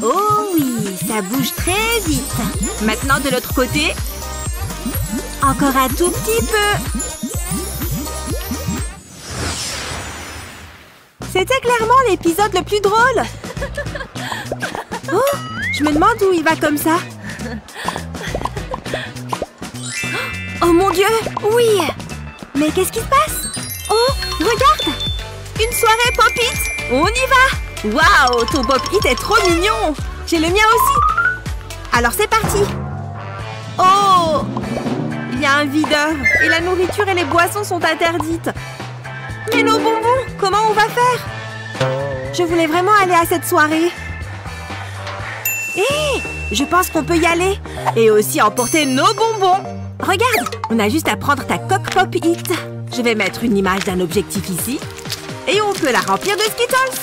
Oh oui, ça bouge très vite. Maintenant, de l'autre côté. Encore un tout petit peu. C'était clairement l'épisode le plus drôle. Oh, je me demande où il va comme ça. Oh mon Dieu, oui. Mais qu'est-ce qui se passe? Oh, regarde. Une soirée Pop-It. On y va. Waouh, ton Pop-It est trop mignon. J'ai le mien aussi. Alors c'est parti. Oh, il y a un videur. Et la nourriture et les boissons sont interdites. Mais nos bonbons, comment on va faire? Je voulais vraiment aller à cette soirée. Hé, je pense qu'on peut y aller. Et aussi emporter nos bonbons. Regarde, on a juste à prendre ta coque Pop-It. Je vais mettre une image d'un objectif ici. Et on peut la remplir de Skittles.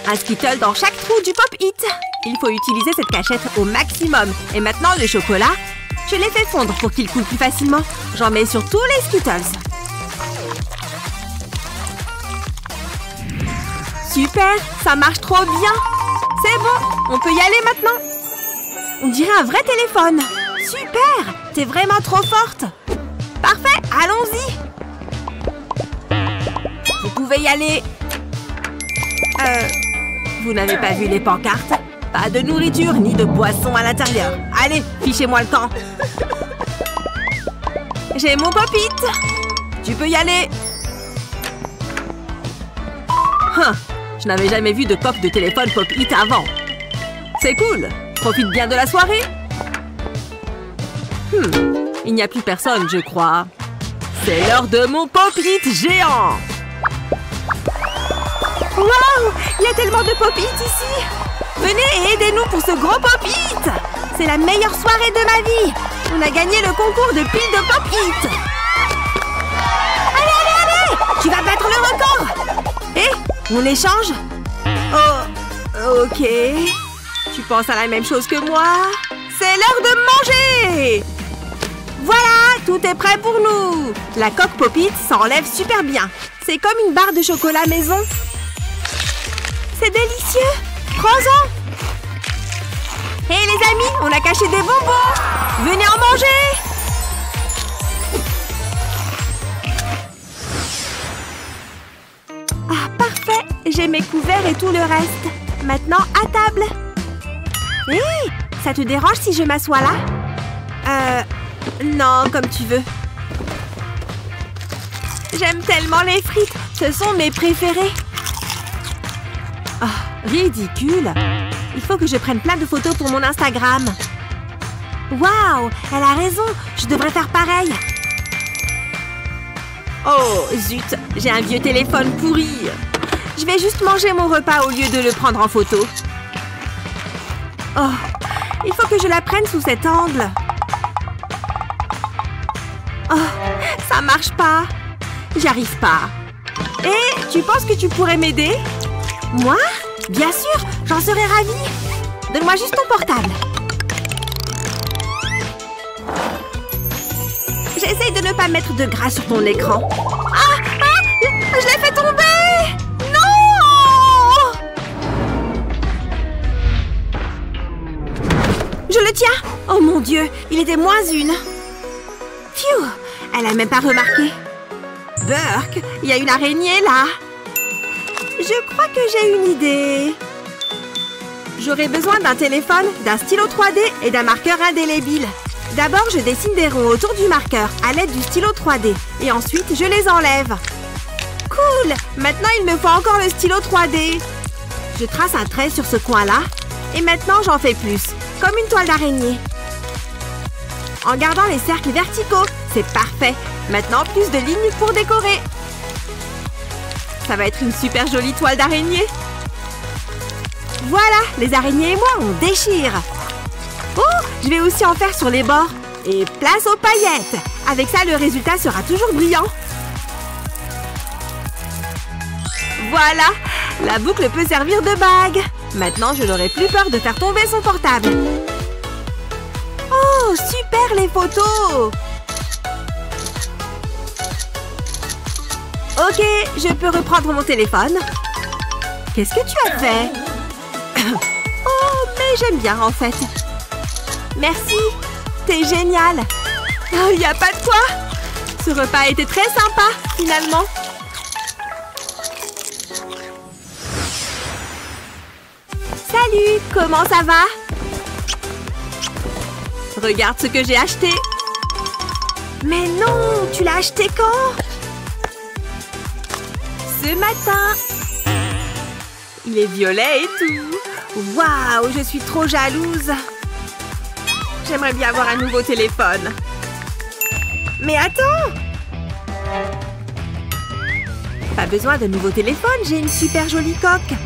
Un Skittle dans chaque trou du Pop-It. Il faut utiliser cette cachette au maximum. Et maintenant, le chocolat, je l'ai fait fondre pour qu'il coule plus facilement. J'en mets sur tous les Skittles. Super, ça marche trop bien. C'est bon, on peut y aller maintenant. On dirait un vrai téléphone. Super, t'es vraiment trop forte. Parfait, allons-y. Vous pouvez y aller. Vous n'avez pas vu les pancartes? Pas de nourriture ni de boisson à l'intérieur. Allez, fichez-moi le camp. J'ai mon Pop-It. Tu peux y aller. Je n'avais jamais vu de pop de téléphone Pop-It avant. C'est cool. Profite bien de la soirée. Il n'y a plus personne, je crois. C'est l'heure de mon Pop-It géant. Waouh! Il y a tellement de Pop-It ici. Venez et aidez-nous pour ce gros Pop-It. C'est la meilleure soirée de ma vie. On a gagné le concours de pile de Pop-It. Allez, allez, allez! Tu vas battre le record. Eh, on échange? Oh, ok. Tu penses à la même chose que moi? C'est l'heure de manger! Voilà, tout est prêt pour nous. La coque Pop-It s'enlève super bien. C'est comme une barre de chocolat maison. C'est délicieux. Prends-en. Hé les amis, on a caché des bonbons. Venez en manger. Ah, parfait. J'ai mes couverts et tout le reste. Maintenant, à table. Hé, ça te dérange si je m'assois là? Non, comme tu veux. J'aime tellement les frites. Ce sont mes préférés. Oh, ridicule. Il faut que je prenne plein de photos pour mon Instagram. Waouh, elle a raison. Je devrais faire pareil. Oh, zut. J'ai un vieux téléphone pourri. Je vais juste manger mon repas au lieu de le prendre en photo. Oh, il faut que je la prenne sous cet angle. Oh, ça marche pas. J'y arrive pas. Et tu penses que tu pourrais m'aider? Moi? Bien sûr, j'en serais ravie. Donne-moi juste ton portable. J'essaye de ne pas mettre de gras sur ton écran. Ah! Je l'ai fait tomber! Non! Je le tiens! Oh mon Dieu, il était moins une. Phew! Elle a même pas remarqué. Burke, il y a une araignée là. Je crois que j'ai une idée. J'aurai besoin d'un téléphone, d'un stylo 3D et d'un marqueur indélébile. D'abord, je dessine des ronds autour du marqueur à l'aide du stylo 3D. Et ensuite, je les enlève. Cool! Maintenant, il me faut encore le stylo 3D. Je trace un trait sur ce coin-là. Et maintenant, j'en fais plus. Comme une toile d'araignée. En gardant les cercles verticaux. C'est parfait. Maintenant, plus de lignes pour décorer. Ça va être une super jolie toile d'araignée. Voilà, les araignées et moi, on déchire. Oh, je vais aussi en faire sur les bords. Et place aux paillettes. Avec ça, le résultat sera toujours brillant. Voilà, la boucle peut servir de bague. Maintenant, je n'aurai plus peur de faire tomber son portable. Oh, super les photos! Ok, je peux reprendre mon téléphone. Qu'est-ce que tu as fait? Oh j'aime bien en fait. Merci, t'es génial. Oh, y a pas de quoi. Ce repas était très sympa, finalement. Salut, comment ça va? Regarde ce que j'ai acheté. Mais non, tu l'as acheté quand? Ce matin. Il est violet et tout. Waouh, je suis trop jalouse. J'aimerais bien avoir un nouveau téléphone. Mais attends! Pas besoin de nouveau téléphone, j'ai une super jolie coque.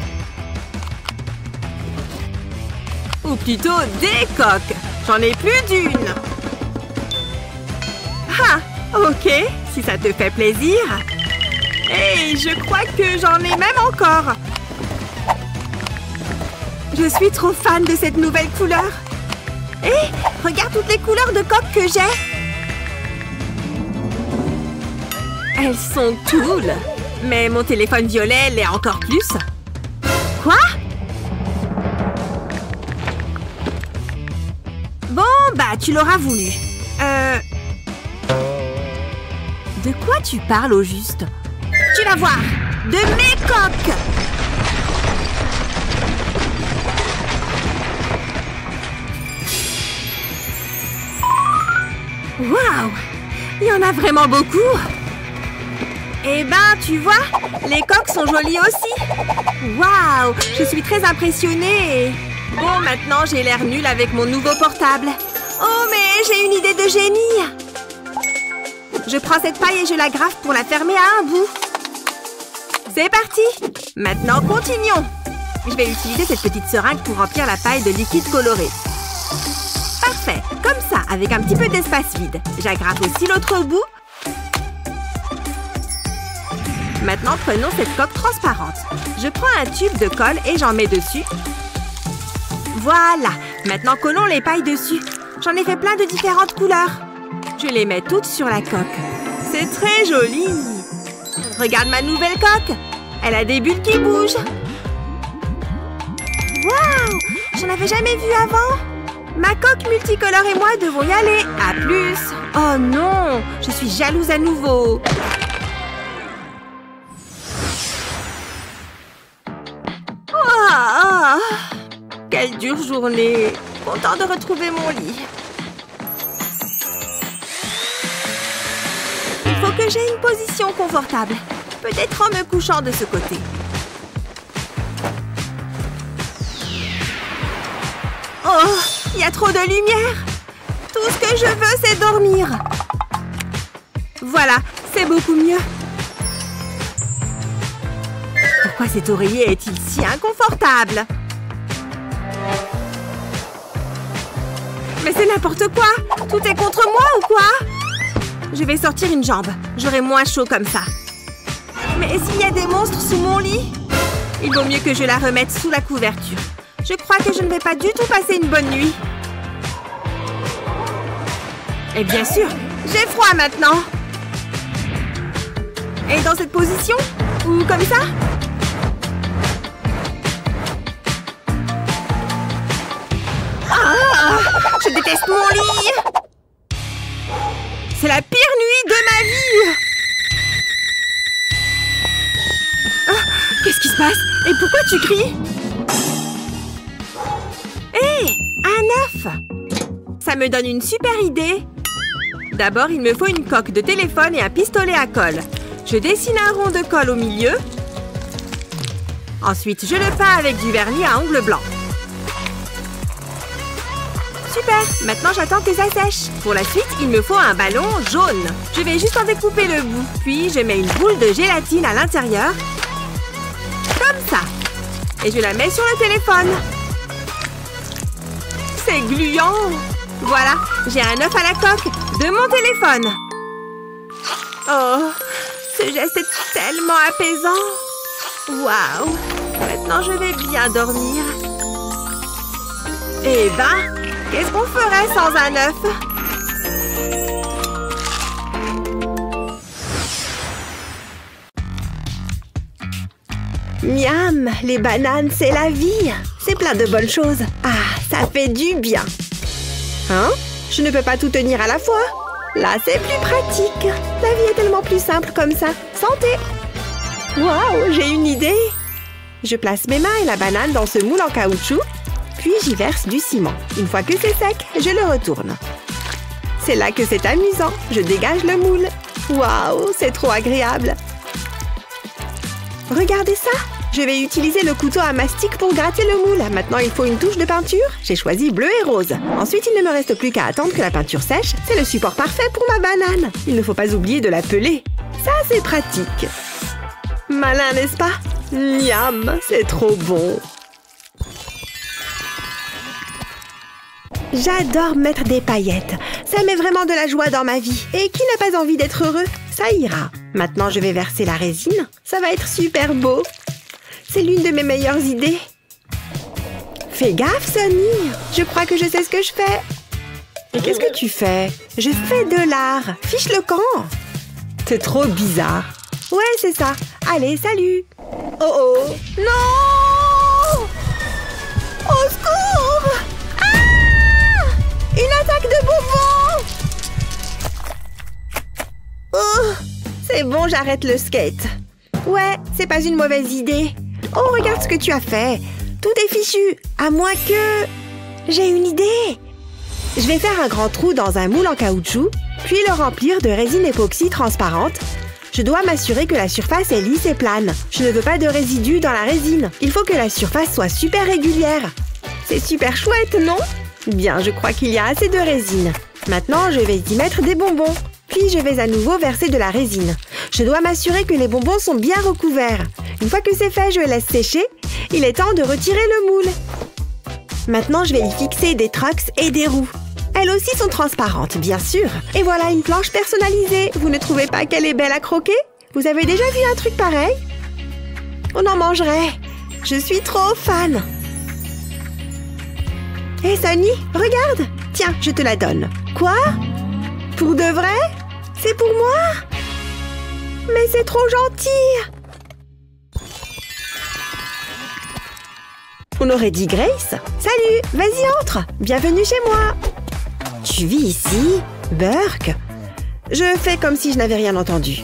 Ou plutôt des coques. J'en ai plus d'une. Ah, ok, si ça te fait plaisir. Hey, je crois que j'en ai même encore. Je suis trop fan de cette nouvelle couleur. Hé, regarde toutes les couleurs de coques que j'ai. Elles sont cool. Mais mon téléphone violet l'est encore plus. Quoi? Bon, bah, tu l'auras voulu. De quoi tu parles au juste? Tu vas voir. De mes coques. Waouh! Il y en a vraiment beaucoup! Eh ben, tu vois, les coques sont jolies aussi! Waouh! Je suis très impressionnée! Bon, maintenant, j'ai l'air nulle avec mon nouveau portable. Oh, mais j'ai une idée de génie! Je prends cette paille et je la graffe pour la fermer à un bout. C'est parti! Maintenant, continuons! Je vais utiliser cette petite seringue pour remplir la paille de liquide coloré. Parfait, comme ça, avec un petit peu d'espace vide. J'agrafe aussi l'autre bout. Maintenant, prenons cette coque transparente. Je prends un tube de colle et j'en mets dessus. Voilà, maintenant collons les pailles dessus. J'en ai fait plein de différentes couleurs. Je les mets toutes sur la coque. C'est très joli. Regarde ma nouvelle coque. Elle a des bulles qui bougent. Waouh! J'en avais jamais vu avant. Ma coque multicolore et moi devons y aller. À plus. Oh non, je suis jalouse à nouveau. Oh, quelle dure journée. Content de retrouver mon lit. Il faut que j'aie une position confortable. Peut-être en me couchant de ce côté. Oh, il y a trop de lumière. Tout ce que je veux, c'est dormir. Voilà, c'est beaucoup mieux. Pourquoi cet oreiller est-il si inconfortable? Mais c'est n'importe quoi. Tout est contre moi ou quoi? Je vais sortir une jambe. J'aurai moins chaud comme ça. Mais s'il y a des monstres sous mon lit? Il vaut mieux que je la remette sous la couverture. Je crois que je ne vais pas du tout passer une bonne nuit. Et bien sûr, j'ai froid maintenant. Et dans cette position? Ou comme ça? Ah! Je déteste mon lit! C'est la pire nuit de ma vie! Ah, qu'est-ce qui se passe? Et pourquoi tu cries? Hé! Un œuf! Ça me donne une super idée! D'abord, il me faut une coque de téléphone et un pistolet à colle. Je dessine un rond de colle au milieu. Ensuite, je le peins avec du vernis à ongles blancs. Super! Maintenant, j'attends que ça sèche. Pour la suite, il me faut un ballon jaune. Je vais juste en découper le bout. Puis, je mets une boule de gélatine à l'intérieur. Comme ça. Et je la mets sur le téléphone. C'est gluant! Voilà, j'ai un œuf à la coque de mon téléphone. Oh, ce geste est tellement apaisant. Waouh! Maintenant, je vais bien dormir. Eh ben, qu'est-ce qu'on ferait sans un œuf? Miam, les bananes, c'est la vie. c'est plein de bonnes choses. Ah, ça fait du bien. Hein? Je ne peux pas tout tenir à la fois. Là, c'est plus pratique. La vie est tellement plus simple comme ça. Santé! Waouh, j'ai une idée. Je place mes mains et la banane dans ce moule en caoutchouc, puis j'y verse du ciment. Une fois que c'est sec, je le retourne. C'est là que c'est amusant. Je dégage le moule. Waouh, c'est trop agréable. Regardez ça! Je vais utiliser le couteau à mastic pour gratter le moule. Maintenant, il faut une touche de peinture. J'ai choisi bleu et rose. Ensuite, il ne me reste plus qu'à attendre que la peinture sèche. C'est le support parfait pour ma banane. Il ne faut pas oublier de la peler. Ça, c'est pratique. Malin, n'est-ce pas? Miam, c'est trop bon. J'adore mettre des paillettes. Ça met vraiment de la joie dans ma vie. Et qui n'a pas envie d'être heureux? Ça ira. Maintenant, je vais verser la résine. Ça va être super beau. C'est l'une de mes meilleures idées. Fais gaffe, Sonny. Je crois que je sais ce que je fais. Et qu'est-ce que tu fais? Je fais de l'art. Fiche le camp. C'est trop bizarre. Ouais, c'est ça. Allez, salut. Oh oh. Non! Au secours! Ah! Une attaque de bonbons! Oh! C'est bon, j'arrête le skate. Ouais, c'est pas une mauvaise idée. Oh, regarde ce que tu as fait. Tout est fichu, à moins que... J'ai une idée. Je vais faire un grand trou dans un moule en caoutchouc, puis le remplir de résine époxy transparente. Je dois m'assurer que la surface est lisse et plane. Je ne veux pas de résidus dans la résine. Il faut que la surface soit super régulière. C'est super chouette, non? Bien, je crois qu'il y a assez de résine. Maintenant, je vais y mettre des bonbons. Puis, je vais à nouveau verser de la résine. Je dois m'assurer que les bonbons sont bien recouverts. Une fois que c'est fait, je laisse sécher. Il est temps de retirer le moule. Maintenant, je vais y fixer des trucks et des roues. Elles aussi sont transparentes, bien sûr. Et voilà une planche personnalisée. Vous ne trouvez pas qu'elle est belle à croquer? Vous avez déjà vu un truc pareil? On en mangerait. Je suis trop fan. Hé, Sonny, regarde. Tiens, je te la donne. Quoi? Pour de vrai? C'est pour moi? Mais c'est trop gentil! On aurait dit Grace. Salut, vas-y, entre. Bienvenue chez moi. Tu vis ici? Burke? Je fais comme si je n'avais rien entendu.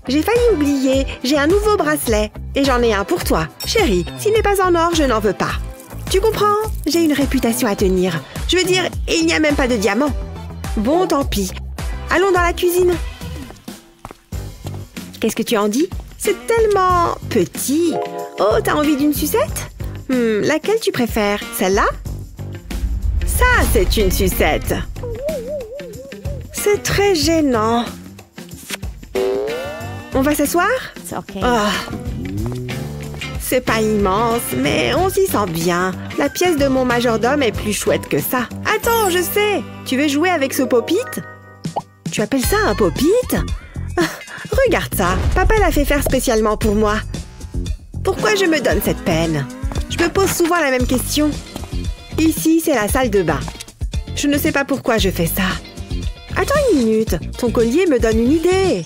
J'ai failli oublier, j'ai un nouveau bracelet. Et j'en ai un pour toi. Chérie, s'il n'est pas en or, je n'en veux pas. Tu comprends? J'ai une réputation à tenir. Je veux dire, il n'y a même pas de diamant. Bon, tant pis. Allons dans la cuisine. Qu'est-ce que tu en dis? C'est tellement petit. Oh, t'as envie d'une sucette? Laquelle tu préfères? Celle-là? Ça, c'est une sucette. C'est très gênant. On va s'asseoir? Okay. Oh. C'est pas immense, mais on s'y sent bien. La pièce de mon majordome est plus chouette que ça. Attends, je sais. Tu veux jouer avec ce pop-it? Tu appelles ça un pop-it? Regarde ça. Papa l'a fait faire spécialement pour moi. Pourquoi je me donne cette peine? Je me pose souvent la même question. Ici, c'est la salle de bain. Je ne sais pas pourquoi je fais ça. Attends une minute. Ton collier me donne une idée.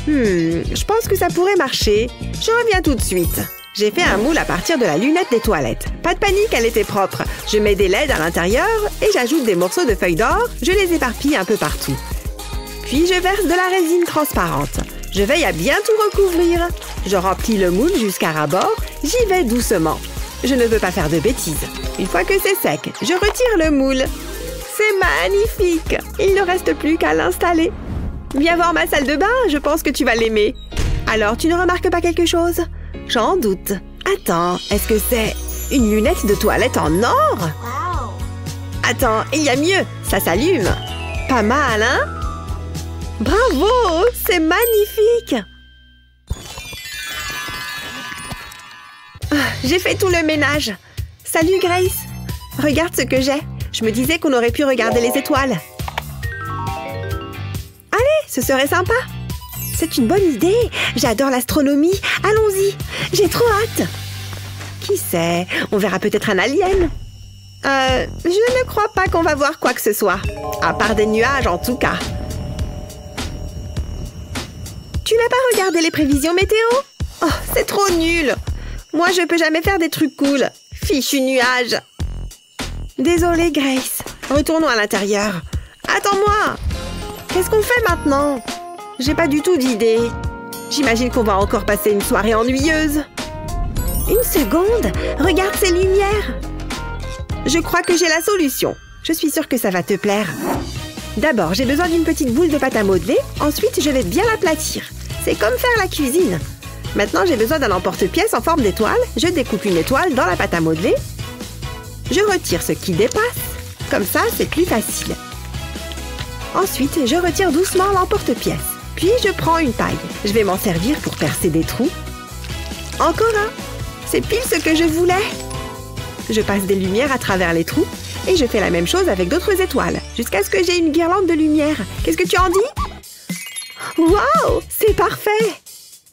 Je pense que ça pourrait marcher. Je reviens tout de suite. J'ai fait un moule à partir de la lunette des toilettes. Pas de panique, elle était propre. Je mets des LED à l'intérieur et j'ajoute des morceaux de feuilles d'or. Je les éparpille un peu partout. Puis je verse de la résine transparente. Je veille à bien tout recouvrir. Je remplis le moule jusqu'à ras-bord. J'y vais doucement. Je ne veux pas faire de bêtises. Une fois que c'est sec, je retire le moule. C'est magnifique! Il ne reste plus qu'à l'installer. Viens voir ma salle de bain, je pense que tu vas l'aimer. Alors, tu ne remarques pas quelque chose? J'en doute. Attends, est-ce que c'est une lunette de toilette en or? Attends, il y a mieux, ça s'allume. Pas mal, hein? Bravo, c'est magnifique! J'ai fait tout le ménage. Salut Grace. Regarde ce que j'ai. Je me disais qu'on aurait pu regarder les étoiles. Allez, ce serait sympa. C'est une bonne idée. J'adore l'astronomie. Allons-y. J'ai trop hâte. Qui sait? On verra peut-être un alien. Je ne crois pas qu'on va voir quoi que ce soit. À part des nuages, en tout cas. Tu n'as pas regardé les prévisions météo? Oh, c'est trop nul. Moi, je peux jamais faire des trucs cool. Fichu nuage. Désolée, Grace. Retournons à l'intérieur. Attends-moi. Qu'est-ce qu'on fait maintenant? J'ai pas du tout d'idée. J'imagine qu'on va encore passer une soirée ennuyeuse. Une seconde. Regarde ces lumières. Je crois que j'ai la solution. Je suis sûre que ça va te plaire. D'abord, j'ai besoin d'une petite boule de pâte à modeler. Ensuite, je vais bien l'aplatir. C'est comme faire la cuisine. Maintenant, j'ai besoin d'un emporte-pièce en forme d'étoile. Je découpe une étoile dans la pâte à modeler. Je retire ce qui dépasse. Comme ça, c'est plus facile. Ensuite, je retire doucement l'emporte-pièce. Puis, je prends une paille. Je vais m'en servir pour percer des trous. Encore un. C'est pile ce que je voulais. Je passe des lumières à travers les trous. Et je fais la même chose avec d'autres étoiles, jusqu'à ce que j'ai une guirlande de lumière. Qu'est-ce que tu en dis? Waouh! C'est parfait!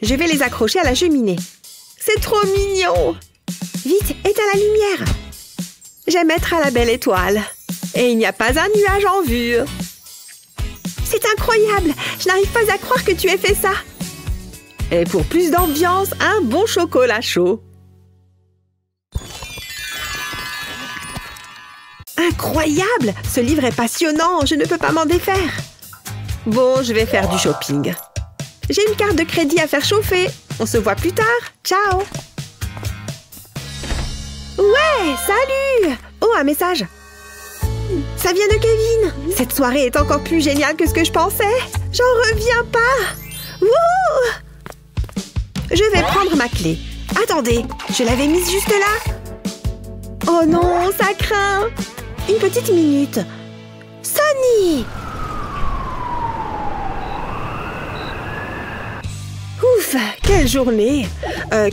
Je vais les accrocher à la cheminée. C'est trop mignon! Vite, éteins la lumière! J'aime être à la belle étoile. Et il n'y a pas un nuage en vue. C'est incroyable! Je n'arrive pas à croire que tu aies fait ça. Et pour plus d'ambiance, un bon chocolat chaud. Incroyable! Ce livre est passionnant, je ne peux pas m'en défaire. Bon, je vais faire du shopping. J'ai une carte de crédit à faire chauffer. On se voit plus tard. Ciao! Ouais, salut! Oh, un message. Ça vient de Kevin. Cette soirée est encore plus géniale que ce que je pensais. J'en reviens pas. Wouhou! Je vais prendre ma clé. Attendez, je l'avais mise juste là. Oh non, ça craint. Une petite minute. Sonny! Ouf, quelle journée!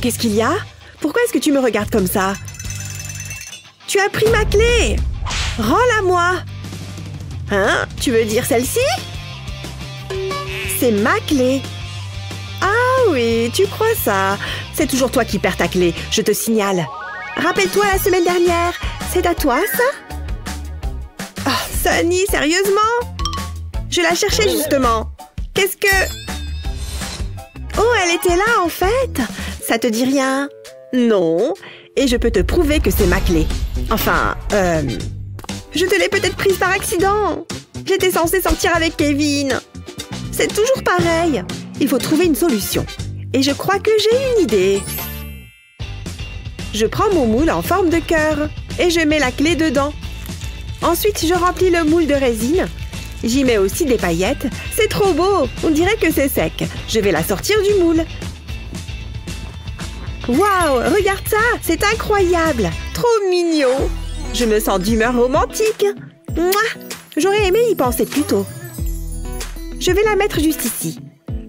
Qu'est-ce qu'il y a? Pourquoi est-ce que tu me regardes comme ça? Tu as pris ma clé! Rends-la-moi! Hein? Tu veux dire celle-ci? C'est ma clé! Ah oui, tu crois ça? C'est toujours toi qui perds ta clé, je te signale. Rappelle-toi la semaine dernière, c'est à toi ça? Oh, Sonny, sérieusement? Je la cherchais justement. Qu'est-ce que... Oh, elle était là en fait. Ça te dit rien? Non. Et je peux te prouver que c'est ma clé. Enfin, je te l'ai peut-être prise par accident. J'étais censée sortir avec Kevin. C'est toujours pareil. Il faut trouver une solution. Et je crois que j'ai une idée. Je prends mon moule en forme de cœur et je mets la clé dedans. Ensuite, je remplis le moule de résine. J'y mets aussi des paillettes. C'est trop beau! On dirait que c'est sec. Je vais la sortir du moule. Waouh! Regarde ça! C'est incroyable! Trop mignon! Je me sens d'humeur romantique. Mouah! J'aurais aimé y penser plus tôt. Je vais la mettre juste ici.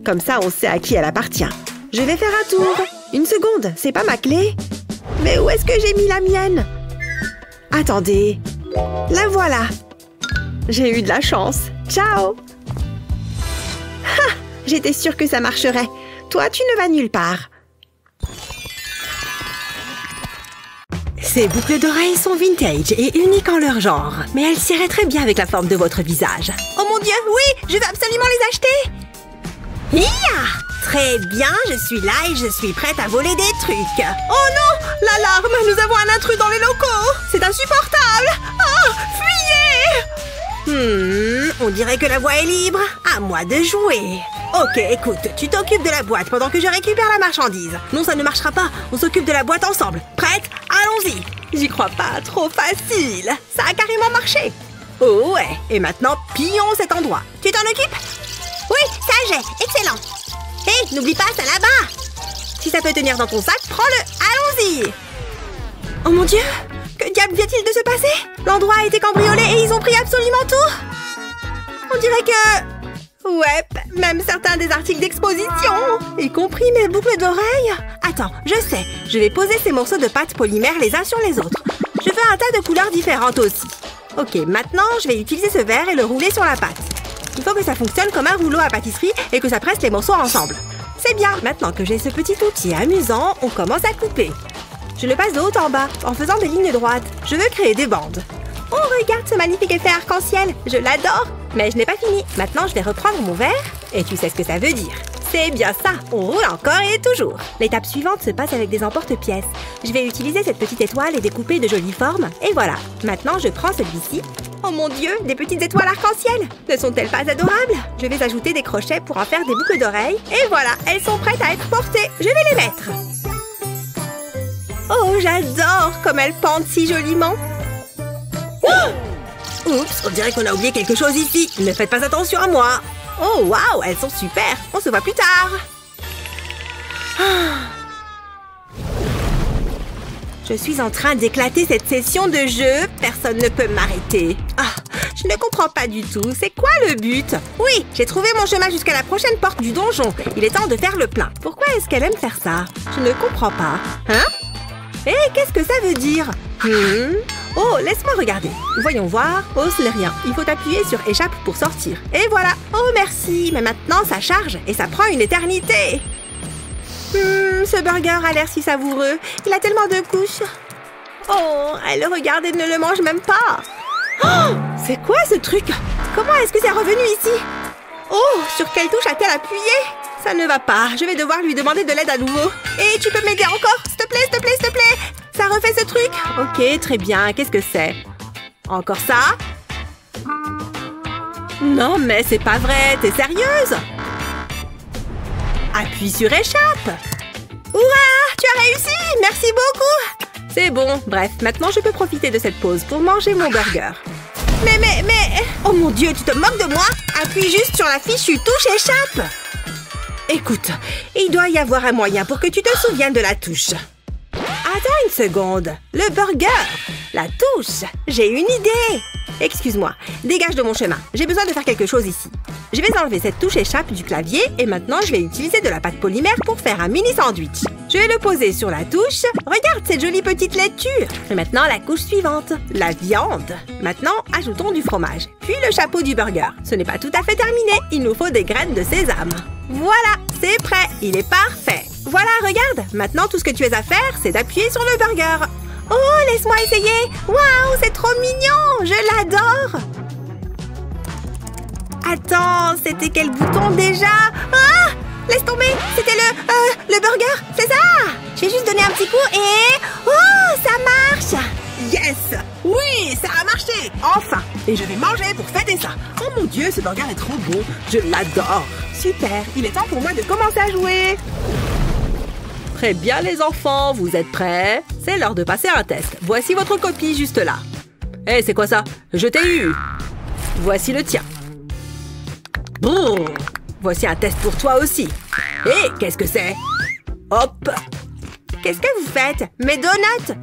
Comme ça, on sait à qui elle appartient. Je vais faire un tour. Une seconde, c'est pas ma clé? Mais où est-ce que j'ai mis la mienne? Attendez. La voilà. J'ai eu de la chance. Ciao! Ha! J'étais sûre que ça marcherait. Toi, tu ne vas nulle part. Ces boucles d'oreilles sont vintage et uniques en leur genre. Mais elles s'iraient très bien avec la forme de votre visage. Oh mon Dieu, oui! Je vais absolument les acheter! Hiya! Très bien, je suis là et je suis prête à voler des trucs. Oh non! L'alarme! Nous avons un intrus dans les locaux! C'est insupportable! Oh! Fuyez! On dirait que la voie est libre. À moi de jouer. Ok, écoute, tu t'occupes de la boîte pendant que je récupère la marchandise. Non, ça ne marchera pas. On s'occupe de la boîte ensemble. Prête? Allons-y. J'y crois pas, trop facile. Ça a carrément marché. Oh ouais, et maintenant, pillons cet endroit. Tu t'en occupes? Oui, ça j'ai. Excellent. Hé, n'oublie pas ça là-bas. Si ça peut tenir dans ton sac, prends-le. Allons-y. Oh mon Dieu! Que diable vient-il de se passer? L'endroit a été cambriolé et ils ont pris absolument tout. On dirait que... Ouais, même certains des articles d'exposition, y compris mes boucles d'oreilles. Attends, je sais. Je vais poser ces morceaux de pâte polymère les uns sur les autres. Je fais un tas de couleurs différentes aussi. Ok, maintenant, je vais utiliser ce verre et le rouler sur la pâte. Il faut que ça fonctionne comme un rouleau à pâtisserie et que ça presse les morceaux ensemble. C'est bien. Maintenant que j'ai ce petit outil amusant, on commence à couper. Je le passe de haut en bas, en faisant des lignes droites. Je veux créer des bandes. Oh, regarde ce magnifique effet arc-en-ciel. Je l'adore. Mais je n'ai pas fini. Maintenant, je vais reprendre mon verre. Et tu sais ce que ça veut dire. C'est bien ça, on roule encore et toujours. L'étape suivante se passe avec des emporte-pièces. Je vais utiliser cette petite étoile et découper de jolies formes. Et voilà, maintenant je prends celui-ci. Oh mon Dieu, des petites étoiles arc-en-ciel! Ne sont-elles pas adorables? Je vais ajouter des crochets pour en faire des boucles d'oreilles. Et voilà, elles sont prêtes à être portées. Je vais les mettre. Oh, j'adore comme elles pendent si joliment. Oh! Oups, on dirait qu'on a oublié quelque chose ici. Ne faites pas attention à moi. Oh, waouh, elles sont super. On se voit plus tard. Je suis en train d'éclater cette session de jeu. Personne ne peut m'arrêter. Ah, je ne comprends pas du tout. C'est quoi le but? Oui, j'ai trouvé mon chemin jusqu'à la prochaine porte du donjon. Il est temps de faire le plein. Pourquoi est-ce qu'elle aime faire ça? Je ne comprends pas. Hein? Hé, qu'est-ce que ça veut dire? Oh, laisse-moi regarder. Voyons voir. Oh, ce n'est rien. Il faut appuyer sur échappe pour sortir. Et voilà. Oh, merci. Mais maintenant, ça charge et ça prend une éternité. Ce burger a l'air si savoureux. Il a tellement de couches. Oh, elle le regarde et ne le mange même pas. Oh, c'est quoi ce truc? Comment est-ce que c'est revenu ici? Oh, sur quelle touche a-t-elle appuyé? Ça ne va pas. Je vais devoir lui demander de l'aide à nouveau. Et tu peux m'aider encore? S'il te plaît, s'il te plaît, s'il te plaît. Ça refait ce truc? Ok, très bien. Qu'est-ce que c'est? Encore ça? Non, mais c'est pas vrai. T'es sérieuse? Appuie sur échappe. Ouah, tu as réussi. Merci beaucoup. C'est bon. Bref, maintenant je peux profiter de cette pause pour manger mon burger. Mais... Oh mon Dieu, tu te moques de moi? Appuie juste sur la fichue touche échappe. Écoute, il doit y avoir un moyen pour que tu te souviennes de la touche. Attends une seconde. Le burger. La touche. J'ai une idée. Excuse-moi. Dégage de mon chemin. J'ai besoin de faire quelque chose ici. Je vais enlever cette touche échappe du clavier et maintenant je vais utiliser de la pâte polymère pour faire un mini sandwich. Je vais le poser sur la touche. Regarde cette jolie petite laitue. Et maintenant la couche suivante. La viande. Maintenant, ajoutons du fromage. Puis le chapeau du burger. Ce n'est pas tout à fait terminé. Il nous faut des graines de sésame. Voilà, c'est prêt. Il est parfait. Voilà, regarde. Maintenant, tout ce que tu as à faire, c'est d'appuyer sur le burger. Oh, laisse-moi essayer. Waouh, c'est trop mignon. Je l'adore. Attends, c'était quel bouton déjà? Ah! Laisse tomber. C'était le burger, c'est ça? Je vais juste donner un petit coup et... Oh, ça marche. Yes! Oui, ça a marché! Enfin! Et je vais manger pour fêter ça! Oh mon Dieu, ce burger est trop bon! Je l'adore! Super! Il est temps pour moi de commencer à jouer! Très bien les enfants, vous êtes prêts? C'est l'heure de passer un test. Voici votre copie juste là. Hé, c'est quoi ça? Je t'ai eu! Voici le tien. Brrr. Voici un test pour toi aussi. Hé, qu'est-ce que c'est? Hop! Qu'est-ce que vous faites? Mes donuts!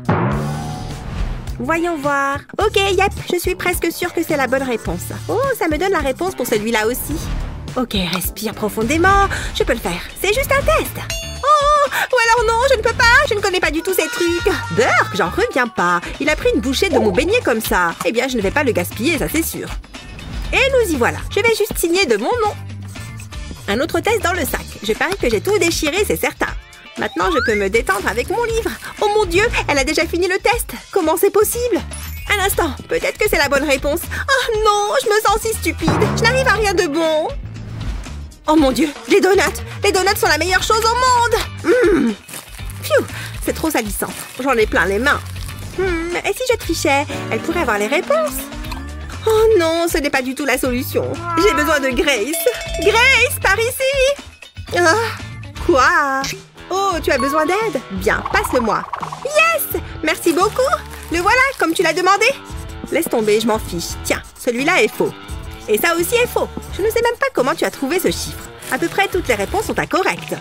Voyons voir. Ok, yep, je suis presque sûre que c'est la bonne réponse. Oh, ça me donne la réponse pour celui-là aussi. Ok, respire profondément. Je peux le faire. C'est juste un test. Oh, ou alors non, je ne peux pas. Je ne connais pas du tout ces trucs. Burk, j'en reviens pas. Il a pris une bouchée de mon beignet comme ça. Eh bien, je ne vais pas le gaspiller, ça c'est sûr. Et nous y voilà. Je vais juste signer de mon nom. Un autre test dans le sac. Je parie que j'ai tout déchiré, c'est certain. Maintenant, je peux me détendre avec mon livre. Oh mon Dieu, elle a déjà fini le test. Comment c'est possible? Un instant, peut-être que c'est la bonne réponse. Oh non, je me sens si stupide. Je n'arrive à rien de bon. Oh mon Dieu, les donuts. Les donuts sont la meilleure chose au monde. Pfiou, c'est trop salissant. J'en ai plein les mains. Et si je trichais? Elle pourrait avoir les réponses. Oh non, ce n'est pas du tout la solution. J'ai besoin de Grace. Grace, par ici. Quoi? Oh, tu as besoin d'aide? Bien, passe-le-moi. Yes! Merci beaucoup. Le voilà, comme tu l'as demandé. Laisse tomber, je m'en fiche. Tiens, celui-là est faux. Et ça aussi est faux. Je ne sais même pas comment tu as trouvé ce chiffre. À peu près toutes les réponses sont incorrectes.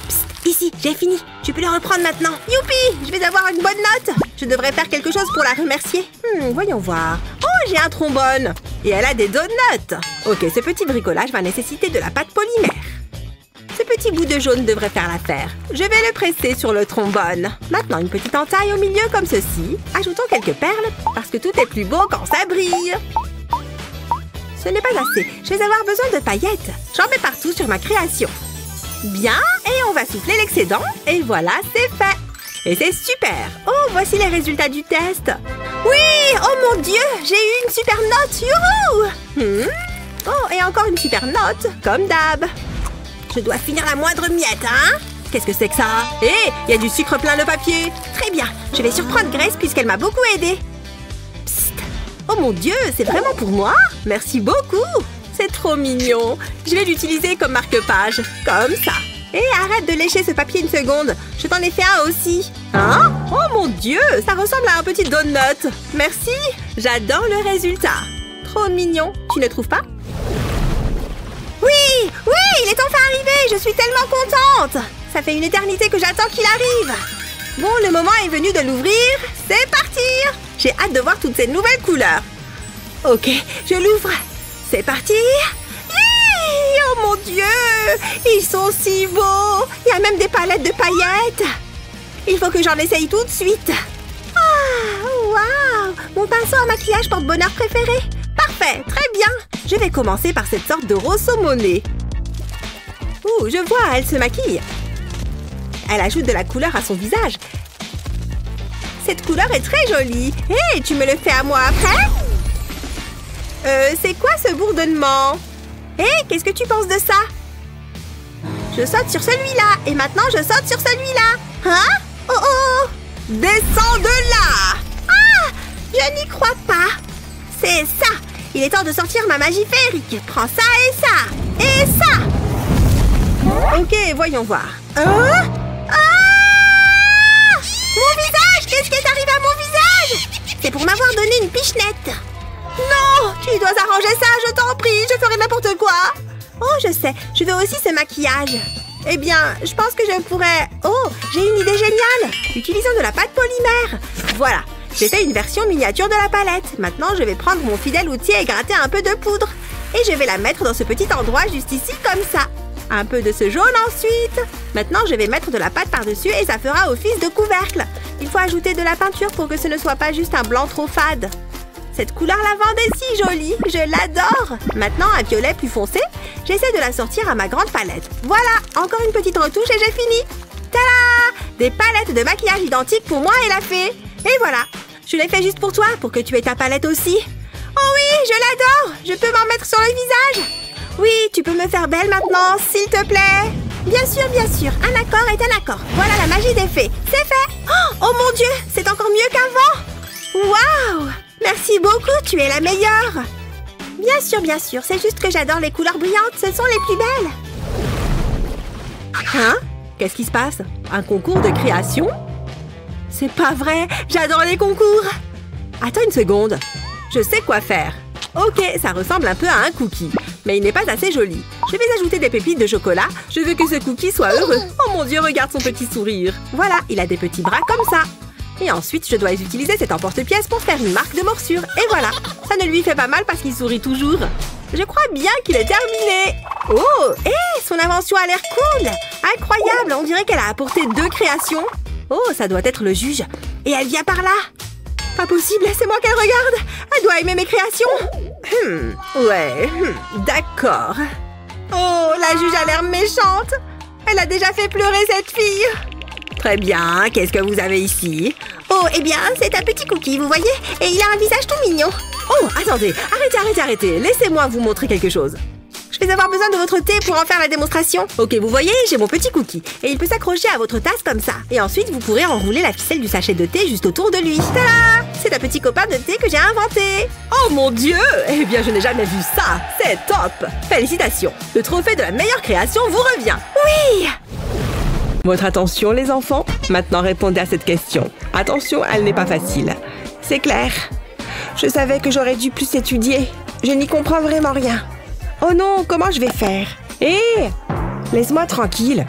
Psst, ici, j'ai fini. Tu peux le reprendre maintenant. Youpi! Je vais avoir une bonne note. Je devrais faire quelque chose pour la remercier. Voyons voir. Oh, j'ai un trombone. Et elle a des donuts. Ok, ce petit bricolage va nécessiter de la pâte polymère. Ce petit bout de jaune devrait faire l'affaire. Je vais le presser sur le trombone. Maintenant, une petite entaille au milieu comme ceci. Ajoutons quelques perles, parce que tout est plus beau quand ça brille. Ce n'est pas assez. Je vais avoir besoin de paillettes. J'en mets partout sur ma création. Bien, et on va souffler l'excédent. Et voilà, c'est fait. Et c'est super. Oh, voici les résultats du test. Oui, oh mon Dieu, j'ai eu une super note. Youhou! Oh, et encore une super note, comme d'hab. Je dois finir la moindre miette, hein? Qu'est-ce que c'est que ça? Hé, il y a du sucre plein le papier. Très bien, je vais surprendre Grace puisqu'elle m'a beaucoup aidée. Psst. Oh mon Dieu, c'est vraiment pour moi? Merci beaucoup. C'est trop mignon. Je vais l'utiliser comme marque-page, comme ça. Hé, arrête de lécher ce papier une seconde. Je t'en ai fait un aussi. Hein? Oh mon Dieu, ça ressemble à un petit donut. Merci, j'adore le résultat. Trop mignon, tu ne trouves pas? Oui, il est enfin arrivé. Je suis tellement contente. Ça fait une éternité que j'attends qu'il arrive. Bon, le moment est venu de l'ouvrir. C'est parti. J'ai hâte de voir toutes ces nouvelles couleurs. Ok, je l'ouvre. C'est parti. Oh mon Dieu, ils sont si beaux. Il y a même des palettes de paillettes. Il faut que j'en essaye tout de suite. Ah, waouh. Mon pinceau à maquillage porte-bonheur préféré. Parfait, très bien. Je vais commencer par cette sorte de rose saumonné. Ouh, je vois, elle se maquille. Elle ajoute de la couleur à son visage. Cette couleur est très jolie. Hé, tu me le fais à moi après? C'est quoi ce bourdonnement? Hé, qu'est-ce que tu penses de ça? Je saute sur celui-là. Et maintenant, je saute sur celui-là. Hein? Oh oh! Descends de là! Ah! Je n'y crois pas. C'est ça. Il est temps de sortir ma magie féerique. Prends ça et ça. Et ça. Ok, voyons voir. Hein? Ah! Mon visage! Qu'est-ce qui est arrivé à mon visage? C'est pour m'avoir donné une pichenette. Non! Tu dois arranger ça, je t'en prie. Je ferai n'importe quoi. Oh, je sais. Je veux aussi ce maquillage. Eh bien, je pense que je pourrais... Oh, j'ai une idée géniale. Utilisons de la pâte polymère. Voilà. J'ai fait une version miniature de la palette. Maintenant, je vais prendre mon fidèle outil et gratter un peu de poudre. Et je vais la mettre dans ce petit endroit juste ici, comme ça. Un peu de ce jaune ensuite. Maintenant, je vais mettre de la pâte par-dessus et ça fera office de couvercle. Il faut ajouter de la peinture pour que ce ne soit pas juste un blanc trop fade. Cette couleur lavande est si jolie, je l'adore. Maintenant, un violet plus foncé, j'essaie de la sortir à ma grande palette. Voilà, encore une petite retouche et j'ai fini. Tada! Des palettes de maquillage identiques pour moi et la fée. Et voilà, je l'ai fait juste pour toi, pour que tu aies ta palette aussi. Oh oui, je l'adore. Je peux m'en mettre sur le visage. Oui, tu peux me faire belle maintenant, s'il te plaît. Bien sûr, un accord est un accord. Voilà la magie des fées, c'est fait. Oh mon Dieu, c'est encore mieux qu'avant. Waouh! Merci beaucoup, tu es la meilleure. Bien sûr, c'est juste que j'adore les couleurs brillantes, ce sont les plus belles. Hein? Qu'est-ce qui se passe? Un concours de création? C'est pas vrai, j'adore les concours. Attends une seconde, je sais quoi faire. Ok, ça ressemble un peu à un cookie, mais il n'est pas assez joli. Je vais ajouter des pépites de chocolat, je veux que ce cookie soit heureux. Oh mon Dieu, regarde son petit sourire. Voilà, il a des petits bras comme ça. Et ensuite, je dois utiliser cet emporte-pièce pour faire une marque de morsure. Et voilà, ça ne lui fait pas mal parce qu'il sourit toujours. Je crois bien qu'il est terminé. Oh, hé, son invention a l'air cool. Incroyable, on dirait qu'elle a apporté 2 créations. Oh, ça doit être le juge. Et elle vient par là. Pas possible, c'est moi qu'elle regarde. Elle doit aimer mes créations. D'accord. Oh, la juge a l'air méchante. Elle a déjà fait pleurer cette fille. Très bien, qu'est-ce que vous avez ici? Oh, eh bien, c'est un petit cookie, vous voyez? Et il a un visage tout mignon. Oh, attendez, arrêtez. Laissez-moi vous montrer quelque chose. Je vais avoir besoin de votre thé pour en faire la démonstration. Ok, vous voyez, j'ai mon petit cookie. Et il peut s'accrocher à votre tasse comme ça. Et ensuite, vous pourrez enrouler la ficelle du sachet de thé juste autour de lui. Tada! C'est un petit copain de thé que j'ai inventé. Oh mon Dieu! Eh bien, je n'ai jamais vu ça. C'est top! Félicitations! Le trophée de la meilleure création vous revient. Oui! Votre attention, les enfants. Maintenant, répondez à cette question. Attention, elle n'est pas facile. C'est clair. Je savais que j'aurais dû plus étudier. Je n'y comprends vraiment rien. Oh non, comment je vais faire? Hé! Laisse-moi tranquille.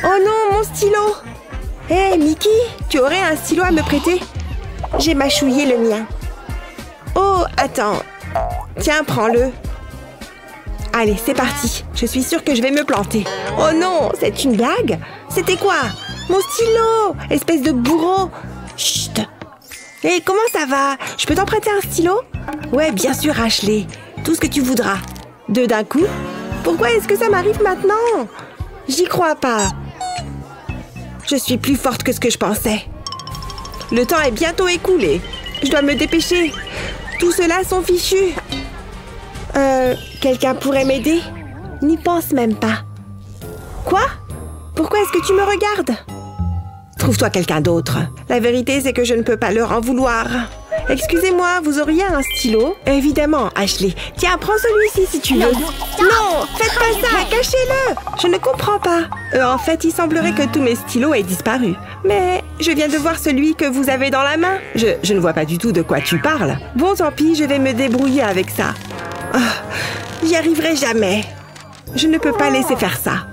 Oh non, mon stylo! Hé, Mickey, tu aurais un stylo à me prêter? J'ai mâchouillé le mien. Oh, attends. Tiens, prends-le. Allez, c'est parti. Je suis sûre que je vais me planter. Oh non, c'est une blague? C'était quoi? Mon stylo! Espèce de bourreau! Chut! Hé, comment ça va? Je peux t'en prêter un stylo? Ouais, bien sûr, Ashley. Tout ce que tu voudras. 2 d'un coup? Pourquoi est-ce que ça m'arrive maintenant? J'y crois pas. Je suis plus forte que ce que je pensais. Le temps est bientôt écoulé. Je dois me dépêcher. Tous ceux-là sont fichus. Quelqu'un pourrait m'aider? N'y pense même pas. Quoi? Pourquoi est-ce que tu me regardes? Trouve-toi quelqu'un d'autre. La vérité, c'est que je ne peux pas leur en vouloir. Excusez-moi, vous auriez un stylo? Évidemment, Ashley. Tiens, prends celui-ci si tu veux. Non, faites pas ça, cachez-le. Je ne comprends pas. En fait, il semblerait que tous mes stylos aient disparu. Mais je viens de voir celui que vous avez dans la main. Je ne vois pas du tout de quoi tu parles. Bon, tant pis, je vais me débrouiller avec ça. Oh, j'y arriverai jamais. Je ne peux pas laisser faire ça.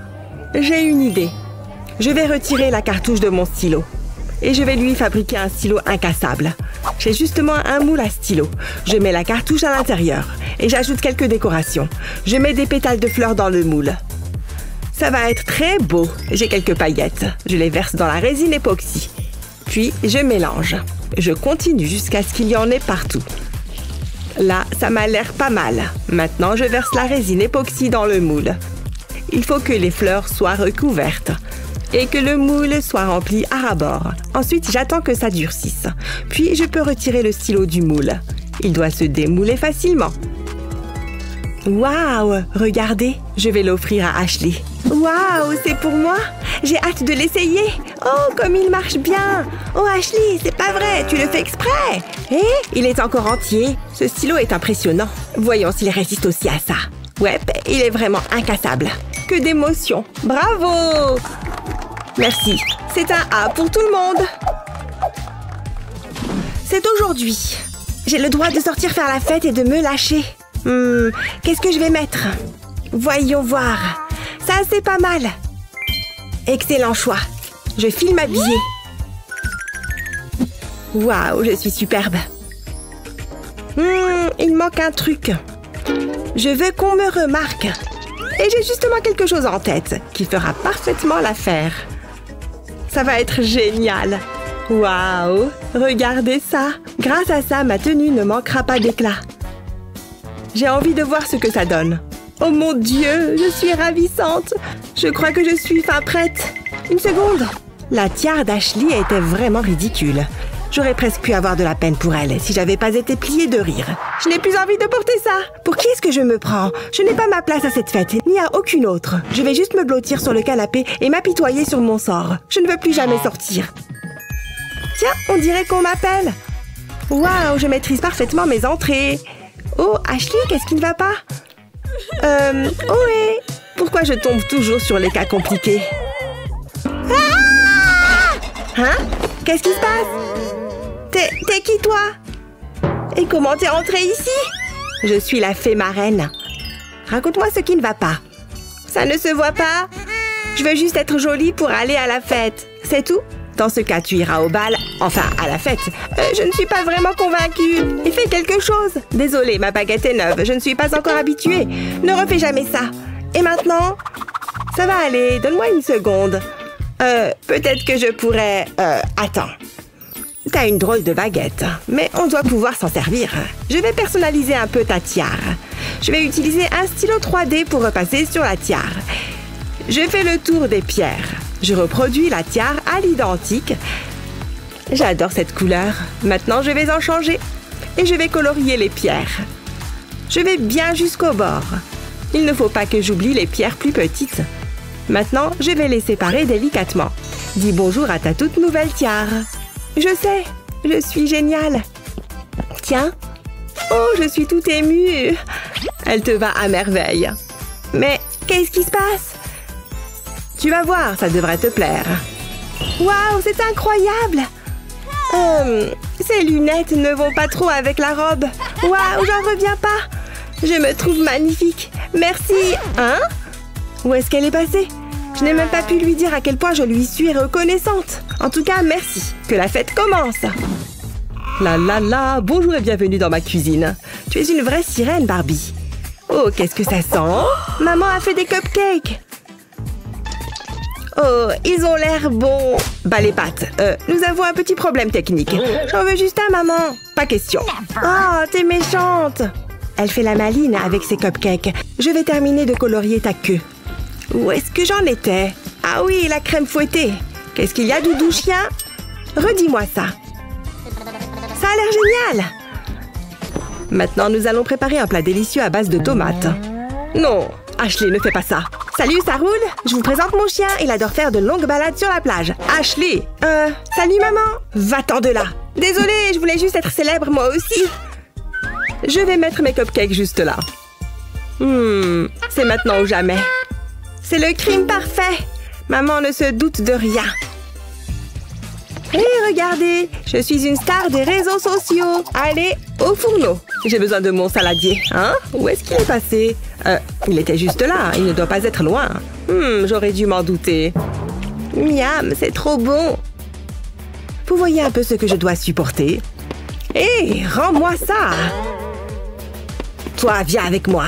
J'ai une idée. Je vais retirer la cartouche de mon stylo. Et je vais lui fabriquer un stylo incassable. J'ai justement un moule à stylo. Je mets la cartouche à l'intérieur. Et j'ajoute quelques décorations. Je mets des pétales de fleurs dans le moule. Ça va être très beau. J'ai quelques paillettes. Je les verse dans la résine époxy. Puis, je mélange. Je continue jusqu'à ce qu'il y en ait partout. Là, ça m'a l'air pas mal. Maintenant, je verse la résine époxy dans le moule. Il faut que les fleurs soient recouvertes et que le moule soit rempli à ras-bord. Ensuite, j'attends que ça durcisse. Puis, je peux retirer le stylo du moule. Il doit se démouler facilement. Waouh! Regardez, je vais l'offrir à Ashley. Waouh, c'est pour moi? J'ai hâte de l'essayer. Oh, comme il marche bien. Oh, Ashley, c'est pas vrai, tu le fais exprès. Eh, il est encore entier. Ce stylo est impressionnant. Voyons s'il résiste aussi à ça. Ouais, il est vraiment incassable. Que d'émotion. Bravo! Merci. C'est un A pour tout le monde. C'est aujourd'hui. J'ai le droit de sortir faire la fête et de me lâcher. Qu'est-ce que je vais mettre? Voyons voir. Ça, c'est pas mal. Excellent choix. Je file m'habiller. Waouh, je suis superbe. Il manque un truc. Je veux qu'on me remarque. Et j'ai justement quelque chose en tête qui fera parfaitement l'affaire. Ça va être génial. Waouh, regardez ça. Grâce à ça, ma tenue ne manquera pas d'éclat. J'ai envie de voir ce que ça donne. Oh mon Dieu, je suis ravissante. Je crois que je suis fin prête. Une seconde. La tiare d'Ashley était vraiment ridicule. J'aurais presque pu avoir de la peine pour elle si j'avais pas été pliée de rire. Je n'ai plus envie de porter ça. Pour qui est-ce que je me prends? Je n'ai pas ma place à cette fête, ni à aucune autre. Je vais juste me blottir sur le canapé et m'apitoyer sur mon sort. Je ne veux plus jamais sortir. Tiens, on dirait qu'on m'appelle. Waouh, je maîtrise parfaitement mes entrées. Oh, Ashley, qu'est-ce qui ne va pas? Ohé! Pourquoi je tombe toujours sur les cas compliqués? Ah! Hein? Qu'est-ce qui se passe? T'es qui, toi? Et comment t'es rentrée ici? Je suis la fée marraine. Raconte-moi ce qui ne va pas. Ça ne se voit pas? Je veux juste être jolie pour aller à la fête. C'est tout? Dans ce cas, tu iras au bal, enfin à la fête. Je ne suis pas vraiment convaincue. Et fais quelque chose. Désolée, ma baguette est neuve. Je ne suis pas encore habituée. Ne refais jamais ça. Et maintenant? Ça va aller. Donne-moi une seconde. Peut-être que je pourrais... Attends. T'as une drôle de baguette, mais on doit pouvoir s'en servir. Je vais personnaliser un peu ta tiare. Je vais utiliser un stylo 3D pour repasser sur la tiare. Je fais le tour des pierres. Je reproduis la tiare à l'identique. J'adore cette couleur. Maintenant, je vais en changer. Et je vais colorier les pierres. Je vais bien jusqu'au bord. Il ne faut pas que j'oublie les pierres plus petites. Maintenant, je vais les séparer délicatement. Dis bonjour à ta toute nouvelle tiare. Je sais, je suis géniale. Tiens. Oh, je suis toute émue. Elle te va à merveille. Mais qu'est-ce qui se passe? Tu vas voir, ça devrait te plaire. Waouh, c'est incroyable. Ces lunettes ne vont pas trop avec la robe. Waouh, j'en reviens pas. Je me trouve magnifique. Merci. Hein? Où est-ce qu'elle est passée? Je n'ai même pas pu lui dire à quel point je lui suis reconnaissante. En tout cas, merci. Que la fête commence. La la la, bonjour et bienvenue dans ma cuisine. Tu es une vraie sirène, Barbie. Oh, qu'est-ce que ça sent? Maman a fait des cupcakes. Oh, ils ont l'air bons. Bah les pâtes, nous avons un petit problème technique. J'en veux juste un, maman. Pas question. Oh, t'es méchante. Elle fait la maline avec ses cupcakes. Je vais terminer de colorier ta queue. Où est-ce que j'en étais? Ah oui, la crème fouettée. Qu'est-ce qu'il y a, doudou chien? Redis-moi ça. Ça a l'air génial. Maintenant, nous allons préparer un plat délicieux à base de tomates. Non, Ashley, ne fais pas ça. Salut, ça roule? Je vous présente mon chien. Il adore faire de longues balades sur la plage. Ashley! Salut, maman! Va-t'en de là! Désolée, je voulais juste être célèbre, moi aussi. Je vais mettre mes cupcakes juste là. C'est maintenant ou jamais. C'est le crime parfait. Maman ne se doute de rien. Hé, regardez, je suis une star des réseaux sociaux. Allez, au fourneau. J'ai besoin de mon saladier. Hein? Où est-ce qu'il est passé? Il était juste là. Il ne doit pas être loin. J'aurais dû m'en douter. Miam, c'est trop bon. Vous voyez un peu ce que je dois supporter? Hé, rends-moi ça. Toi, viens avec moi.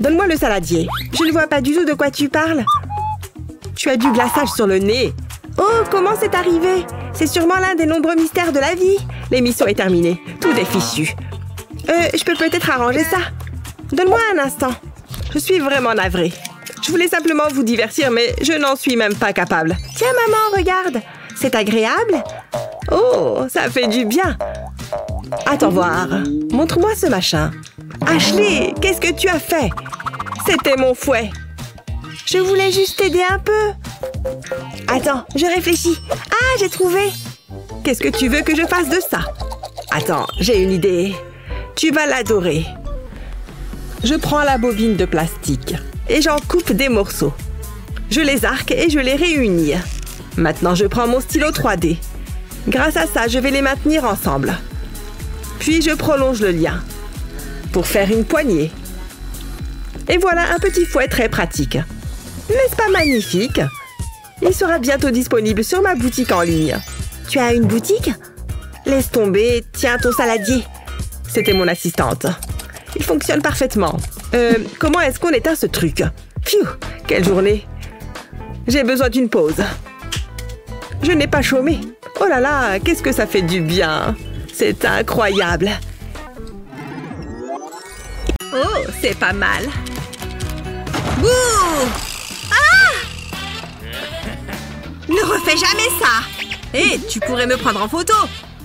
Donne-moi le saladier. Je ne vois pas du tout de quoi tu parles. Tu as du glaçage sur le nez. Oh, comment c'est arrivé? C'est sûrement l'un des nombreux mystères de la vie. L'émission est terminée. Tout est fichu. Je peux peut-être arranger ça. Donne-moi un instant. Je suis vraiment navrée. Je voulais simplement vous divertir, mais je n'en suis même pas capable. Tiens, maman, regarde. C'est agréable. Oh, ça fait du bien. Attends voir. Montre-moi ce machin. Ashley, qu'est-ce que tu as fait? C'était mon fouet. Je voulais juste t'aider un peu. Attends, je réfléchis. Ah, j'ai trouvé. Qu'est-ce que tu veux que je fasse de ça? Attends, j'ai une idée. Tu vas l'adorer. Je prends la bobine de plastique et j'en coupe des morceaux. Je les arque et je les réunis. Maintenant, je prends mon stylo 3D. Grâce à ça, je vais les maintenir ensemble. Puis, je prolonge le lien pour faire une poignée. Et voilà un petit fouet très pratique. N'est-ce pas magnifique? Il sera bientôt disponible sur ma boutique en ligne. Tu as une boutique? Laisse tomber, tiens ton saladier. C'était mon assistante. Il fonctionne parfaitement. Comment est-ce qu'on éteint ce truc? Pfiou, quelle journée. J'ai besoin d'une pause. Je n'ai pas chômé. Oh là là, qu'est-ce que ça fait du bien. C'est incroyable. Oh, c'est pas mal. Bouh! Ne refais jamais ça! Hé, tu pourrais me prendre en photo!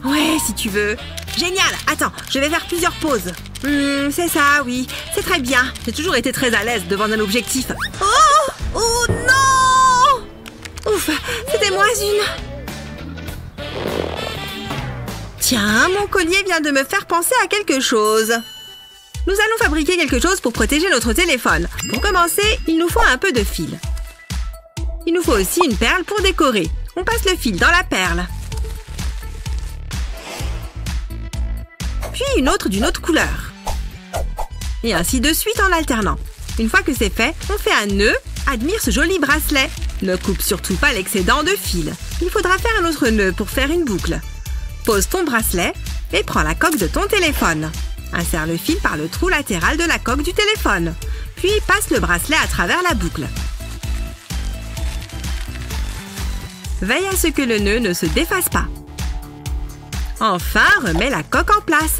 Ouais, si tu veux. Génial! Attends, je vais faire plusieurs poses. C'est ça, oui. C'est très bien. J'ai toujours été très à l'aise devant un objectif. Oh! Oh non! Ouf, c'était moins une. Tiens, mon collier vient de me faire penser à quelque chose. Nous allons fabriquer quelque chose pour protéger notre téléphone. Pour commencer, il nous faut un peu de fil. Il nous faut aussi une perle pour décorer. On passe le fil dans la perle. Puis une autre d'une autre couleur. Et ainsi de suite en alternant. Une fois que c'est fait, on fait un nœud. Admire ce joli bracelet. Ne coupe surtout pas l'excédent de fil. Il faudra faire un autre nœud pour faire une boucle. Pose ton bracelet et prends la coque de ton téléphone. Insère le fil par le trou latéral de la coque du téléphone. Puis passe le bracelet à travers la boucle. Veille à ce que le nœud ne se défasse pas. Enfin, remets la coque en place.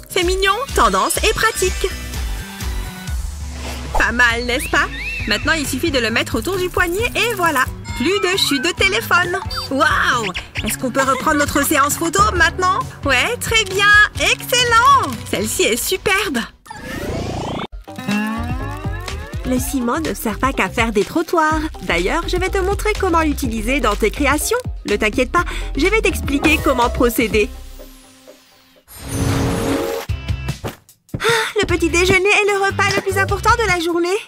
C'est mignon, tendance et pratique. Pas mal, n'est-ce pas? Maintenant, il suffit de le mettre autour du poignet et voilà. Plus de chute de téléphone. Waouh! Est-ce qu'on peut reprendre notre séance photo maintenant? Ouais, très bien. Excellent! Celle-ci est superbe. Le ciment ne sert pas qu'à faire des trottoirs. D'ailleurs, je vais te montrer comment l'utiliser dans tes créations. Ne t'inquiète pas, je vais t'expliquer comment procéder. Le petit déjeuner est le repas le plus important de la journée.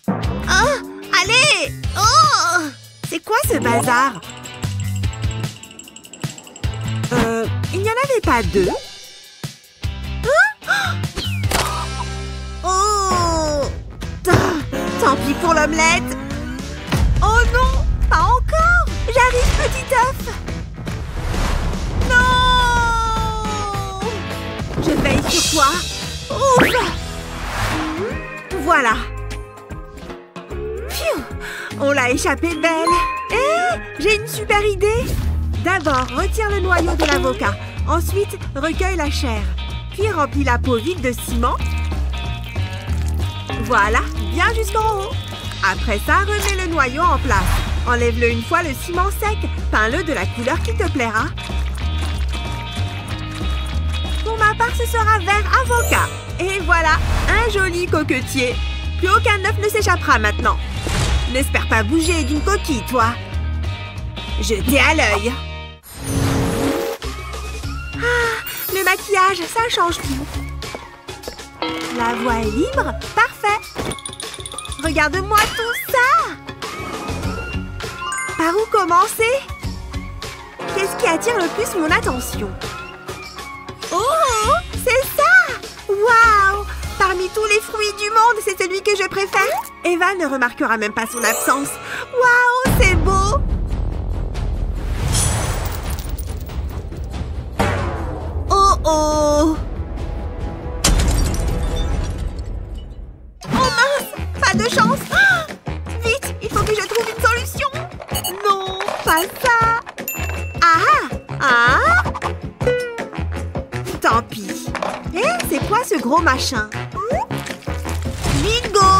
Oh! Allez! Oh! C'est quoi ce bazar? Il n'y en avait pas deux? Oh! Tant pis pour l'omelette. Oh non! Pas encore! J'arrive, petit œuf! Non! Je veille sur toi. Ouf! Voilà. Pfiou! On l'a échappé belle. Hé! J'ai une super idée. D'abord, retire le noyau de l'avocat. Ensuite, recueille la chair. Puis remplis la peau vide de ciment. Voilà, bien jusqu'en haut. Après ça, remets le noyau en place. Enlève-le une fois le ciment sec. Peins-le de la couleur qui te plaira. Pour ma ce sera vert avocat. Et voilà, un joli coquetier. Plus aucun œuf ne s'échappera maintenant. N'espère pas bouger d'une coquille, toi. Jetez à l'œil. Ah, le maquillage, ça change tout. La voie est libre, parfait. Regarde-moi tout ça. Par où commencer? Qu'est-ce qui attire le plus mon attention? Oh, c'est ça! Waouh! Parmi tous les fruits du monde, c'est celui que je préfère. Eva ne remarquera même pas son absence. Waouh, c'est beau! Oh oh! Oh mince! Pas de chance! Ah! Vite, il faut que je trouve une solution! Non, pas ça! Ah! Ah! Tant pis. Eh, c'est quoi ce gros machin? Bingo!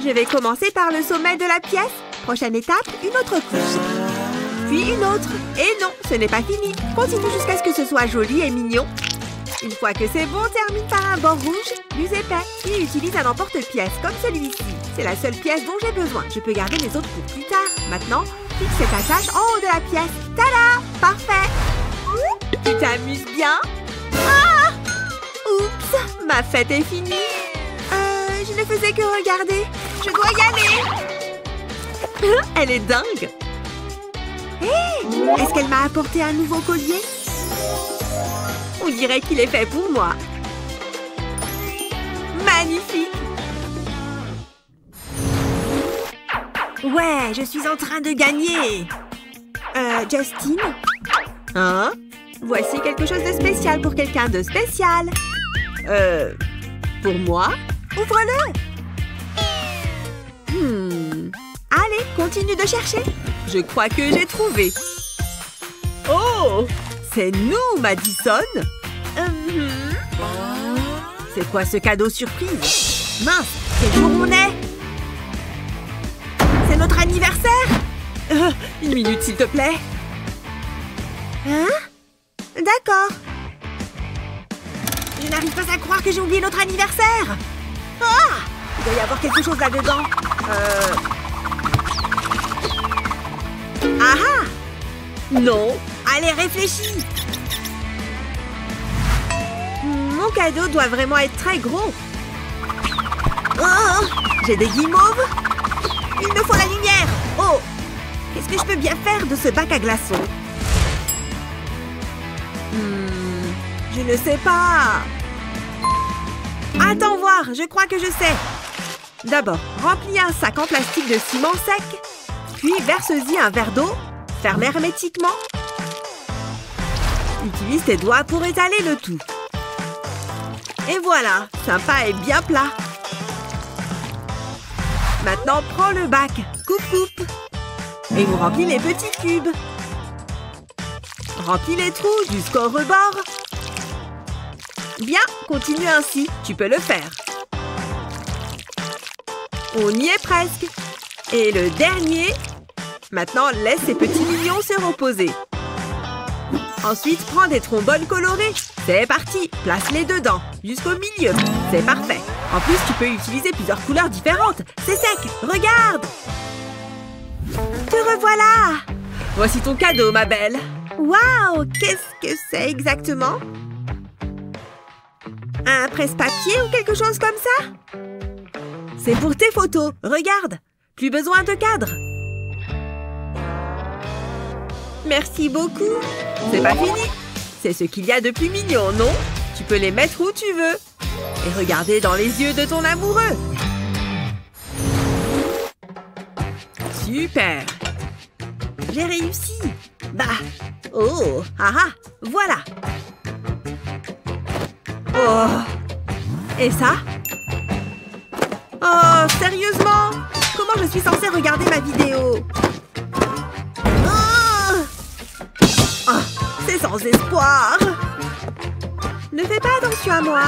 Je vais commencer par le sommet de la pièce. Prochaine étape, une autre couche. Puis une autre. Et non, ce n'est pas fini. Continue jusqu'à ce que ce soit joli et mignon. Une fois que c'est bon, termine par un bord rouge plus épais. Puis utilise un emporte-pièce comme celui-ci. C'est la seule pièce dont j'ai besoin. Je peux garder les autres pour plus tard. Maintenant, fixe cette attache en haut de la pièce. Tada! Parfait! Tu t'amuses bien? Ah! Oups! Ma fête est finie. Je ne faisais que regarder. Je dois y aller. Elle est dingue. Hé! Est-ce qu'elle m'a apporté un nouveau collier? On dirait qu'il est fait pour moi. Magnifique! Ouais, je suis en train de gagner. Justine? Hein? Voici quelque chose de spécial pour quelqu'un de spécial. Pour moi? Ouvre-le! Allez, continue de chercher. Je crois que j'ai trouvé. Oh! C'est nous, Madison! C'est quoi ce cadeau surprise? Mince, quel jour on est? C'est notre anniversaire! Une minute, s'il te plaît. Hein? D'accord. Je n'arrive pas à croire que j'ai oublié notre anniversaire. Ah! Il doit y avoir quelque chose là-dedans. Ah ah! Non. Allez, réfléchis. Mon cadeau doit vraiment être très gros. Oh! J'ai des guimauves. Il me faut la lumière. Oh! Qu'est-ce que je peux bien faire de ce bac à glaçons? Je ne sais pas. Attends voir, je crois que je sais. D'abord, remplis un sac en plastique de ciment sec. Puis verse-y un verre d'eau. Ferme hermétiquement. Utilise tes doigts pour étaler le tout. Et voilà, sympa et bien plat. Maintenant, prends le bac. Coupe. Et on remplit les petits cubes. Remplis les trous jusqu'au rebord. Bien, continue ainsi. Tu peux le faire. On y est presque. Et le dernier. Maintenant, laisse ces petits millions se reposer. Ensuite, prends des trombones colorés. C'est parti. Place-les dedans, jusqu'au milieu. C'est parfait. En plus, tu peux utiliser plusieurs couleurs différentes. C'est sec. Regarde. Te revoilà. Voici ton cadeau, ma belle. Waouh! Qu'est-ce que c'est exactement? Un presse-papier ou quelque chose comme ça? C'est pour tes photos. Regarde. Plus besoin de cadre. Merci beaucoup. C'est pas fini. C'est ce qu'il y a de plus mignon, non? Tu peux les mettre où tu veux. Et regarder dans les yeux de ton amoureux. Super. J'ai réussi. Bah. Oh. Ah ah. Voilà. Oh. Et ça? Oh, sérieusement? Comment je suis censée regarder ma vidéo? Oh, c'est sans espoir. Ne fais pas attention à moi.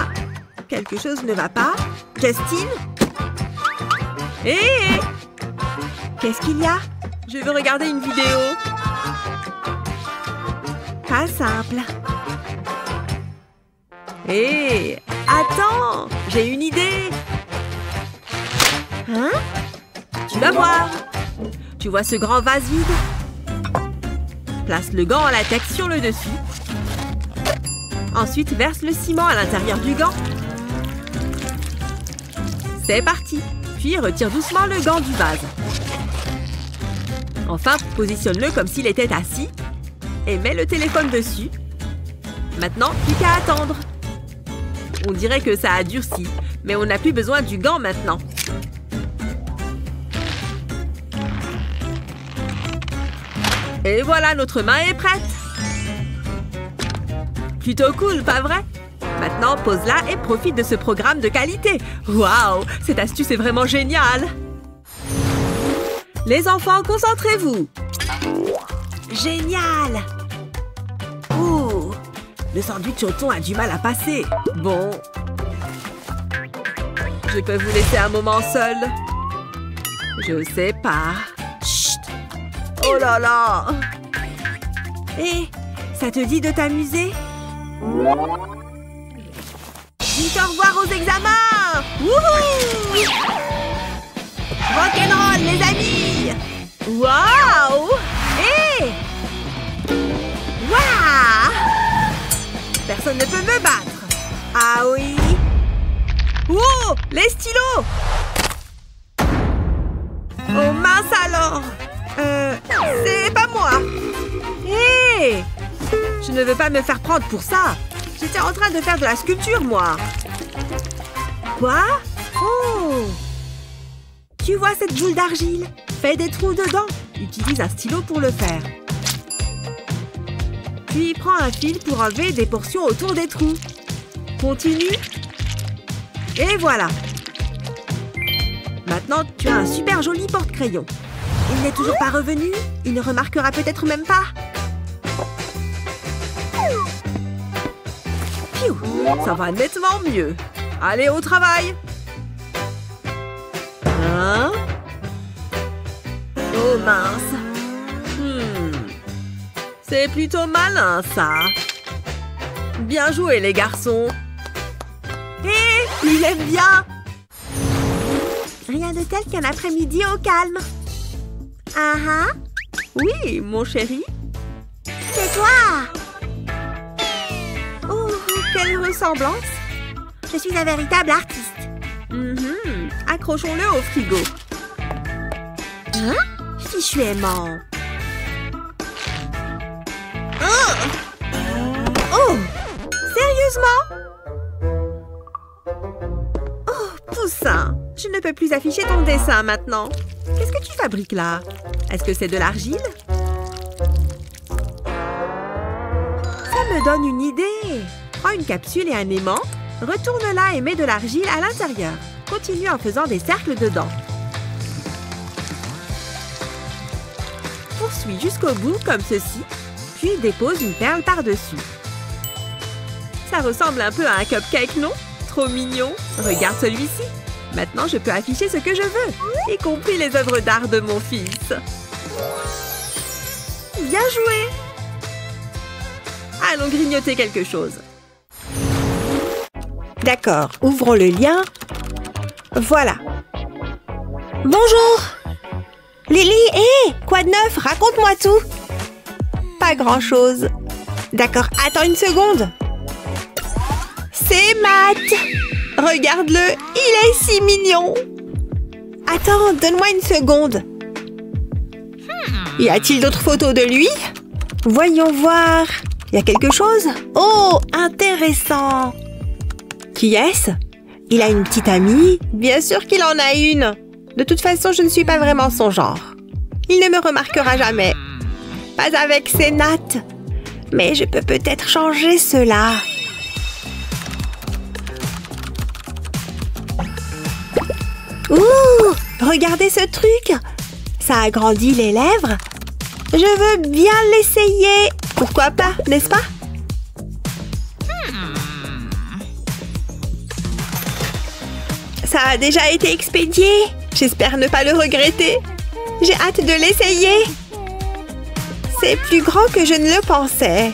Quelque chose ne va pas. Justine? Hé! Qu'est-ce qu'il y a? Je veux regarder une vidéo. Pas simple. Hé, attends, j'ai une idée. Hein? Tu vas voir. Tu vois ce grand vase vide? Place le gant en latex sur le dessus. Ensuite, verse le ciment à l'intérieur du gant. C'est parti. Puis, retire doucement le gant du vase. Enfin, positionne-le comme s'il était assis. Et mets le téléphone dessus. Maintenant, plus qu'à attendre. On dirait que ça a durci, mais on n'a plus besoin du gant maintenant. Et voilà, notre main est prête. Plutôt cool, pas vrai? Maintenant, pose-la et profite de ce programme de qualité. Waouh, cette astuce est vraiment géniale. Les enfants, concentrez-vous. Génial. Ouh, le sandwich au thon a du mal à passer. Bon. Je peux vous laisser un moment seul? Je sais pas. Chut. Oh là là. Hé, ça te dit de t'amuser? Dites au revoir aux examens. Wouhou! Rock'n'roll, les amis! Waouh! Hé! Waouh! Personne ne peut me battre. Ah oui? Oh! Les stylos! Oh mince alors! C'est pas moi! Hé! Je ne veux pas me faire prendre pour ça. J'étais en train de faire de la sculpture, moi. Quoi? Oh! Tu vois cette boule d'argile? Fais des trous dedans. Utilise un stylo pour le faire. Puis prends un fil pour enlever des portions autour des trous. Continue. Et voilà. Maintenant, tu as un super joli porte-crayon. Il n'est toujours pas revenu? Il ne remarquera peut-être même pas. Piou, ça va nettement mieux. Allez, au travail. Hein? Oh mince. C'est plutôt malin, ça. Bien joué, les garçons. Hé, il aime bien. Rien de tel qu'un après-midi au calme. Ah ah. Oui, mon chéri. C'est toi. Oh, quelle ressemblance. Je suis un véritable artiste. Accrochons-le au frigo. Hein? Fichu aimant. Oh! Sérieusement? Oh, poussin! Je ne peux plus afficher ton dessin maintenant. Qu'est-ce que tu fabriques là? Est-ce que c'est de l'argile? Ça me donne une idée. Prends une capsule et un aimant, retourne-la et mets de l'argile à l'intérieur. Continue en faisant des cercles dedans. Poursuis jusqu'au bout comme ceci, puis dépose une perle par-dessus. Ça ressemble un peu à un cupcake, non? Trop mignon! Regarde celui-ci! Maintenant, je peux afficher ce que je veux, y compris les œuvres d'art de mon fils. Bien joué! Allons grignoter quelque chose. D'accord, ouvrons le lien. Voilà. Bonjour. Lily, hé! Quoi de neuf? Raconte-moi tout! Pas grand-chose. D'accord, attends une seconde. C'est Matt! Regarde-le, il est si mignon! Attends, donne-moi une seconde. Y a-t-il d'autres photos de lui? Voyons voir. Y a quelque chose? Oh, intéressant! Qui est-ce? Il a une petite amie? Bien sûr qu'il en a une! De toute façon, je ne suis pas vraiment son genre. Il ne me remarquera jamais. Pas avec ses nattes. Mais je peux peut-être changer cela. Ouh! Regardez ce truc! Ça agrandit les lèvres. Je veux bien l'essayer. Pourquoi pas, n'est-ce pas? Ça a déjà été expédié. J'espère ne pas le regretter. J'ai hâte de l'essayer. C'est plus grand que je ne le pensais.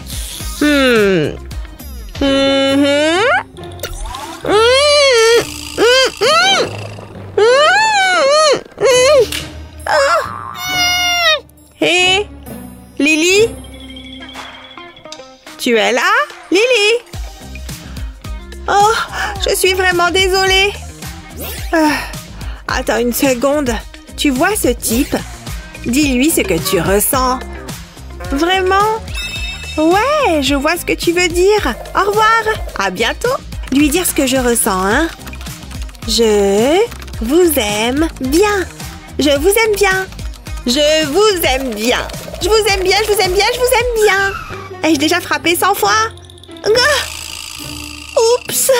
Tu es là, Lily? Oh, je suis vraiment désolée. Attends une seconde. Tu vois ce type? Dis-lui ce que tu ressens. Vraiment? Ouais, je vois ce que tu veux dire. Au revoir. À bientôt. Lui dire ce que je ressens, hein? Je vous aime bien. Je vous aime bien. Je vous aime bien. Je vous aime bien, je vous aime bien, je vous aime bien. Ai-je déjà frappé 100 fois? Oups!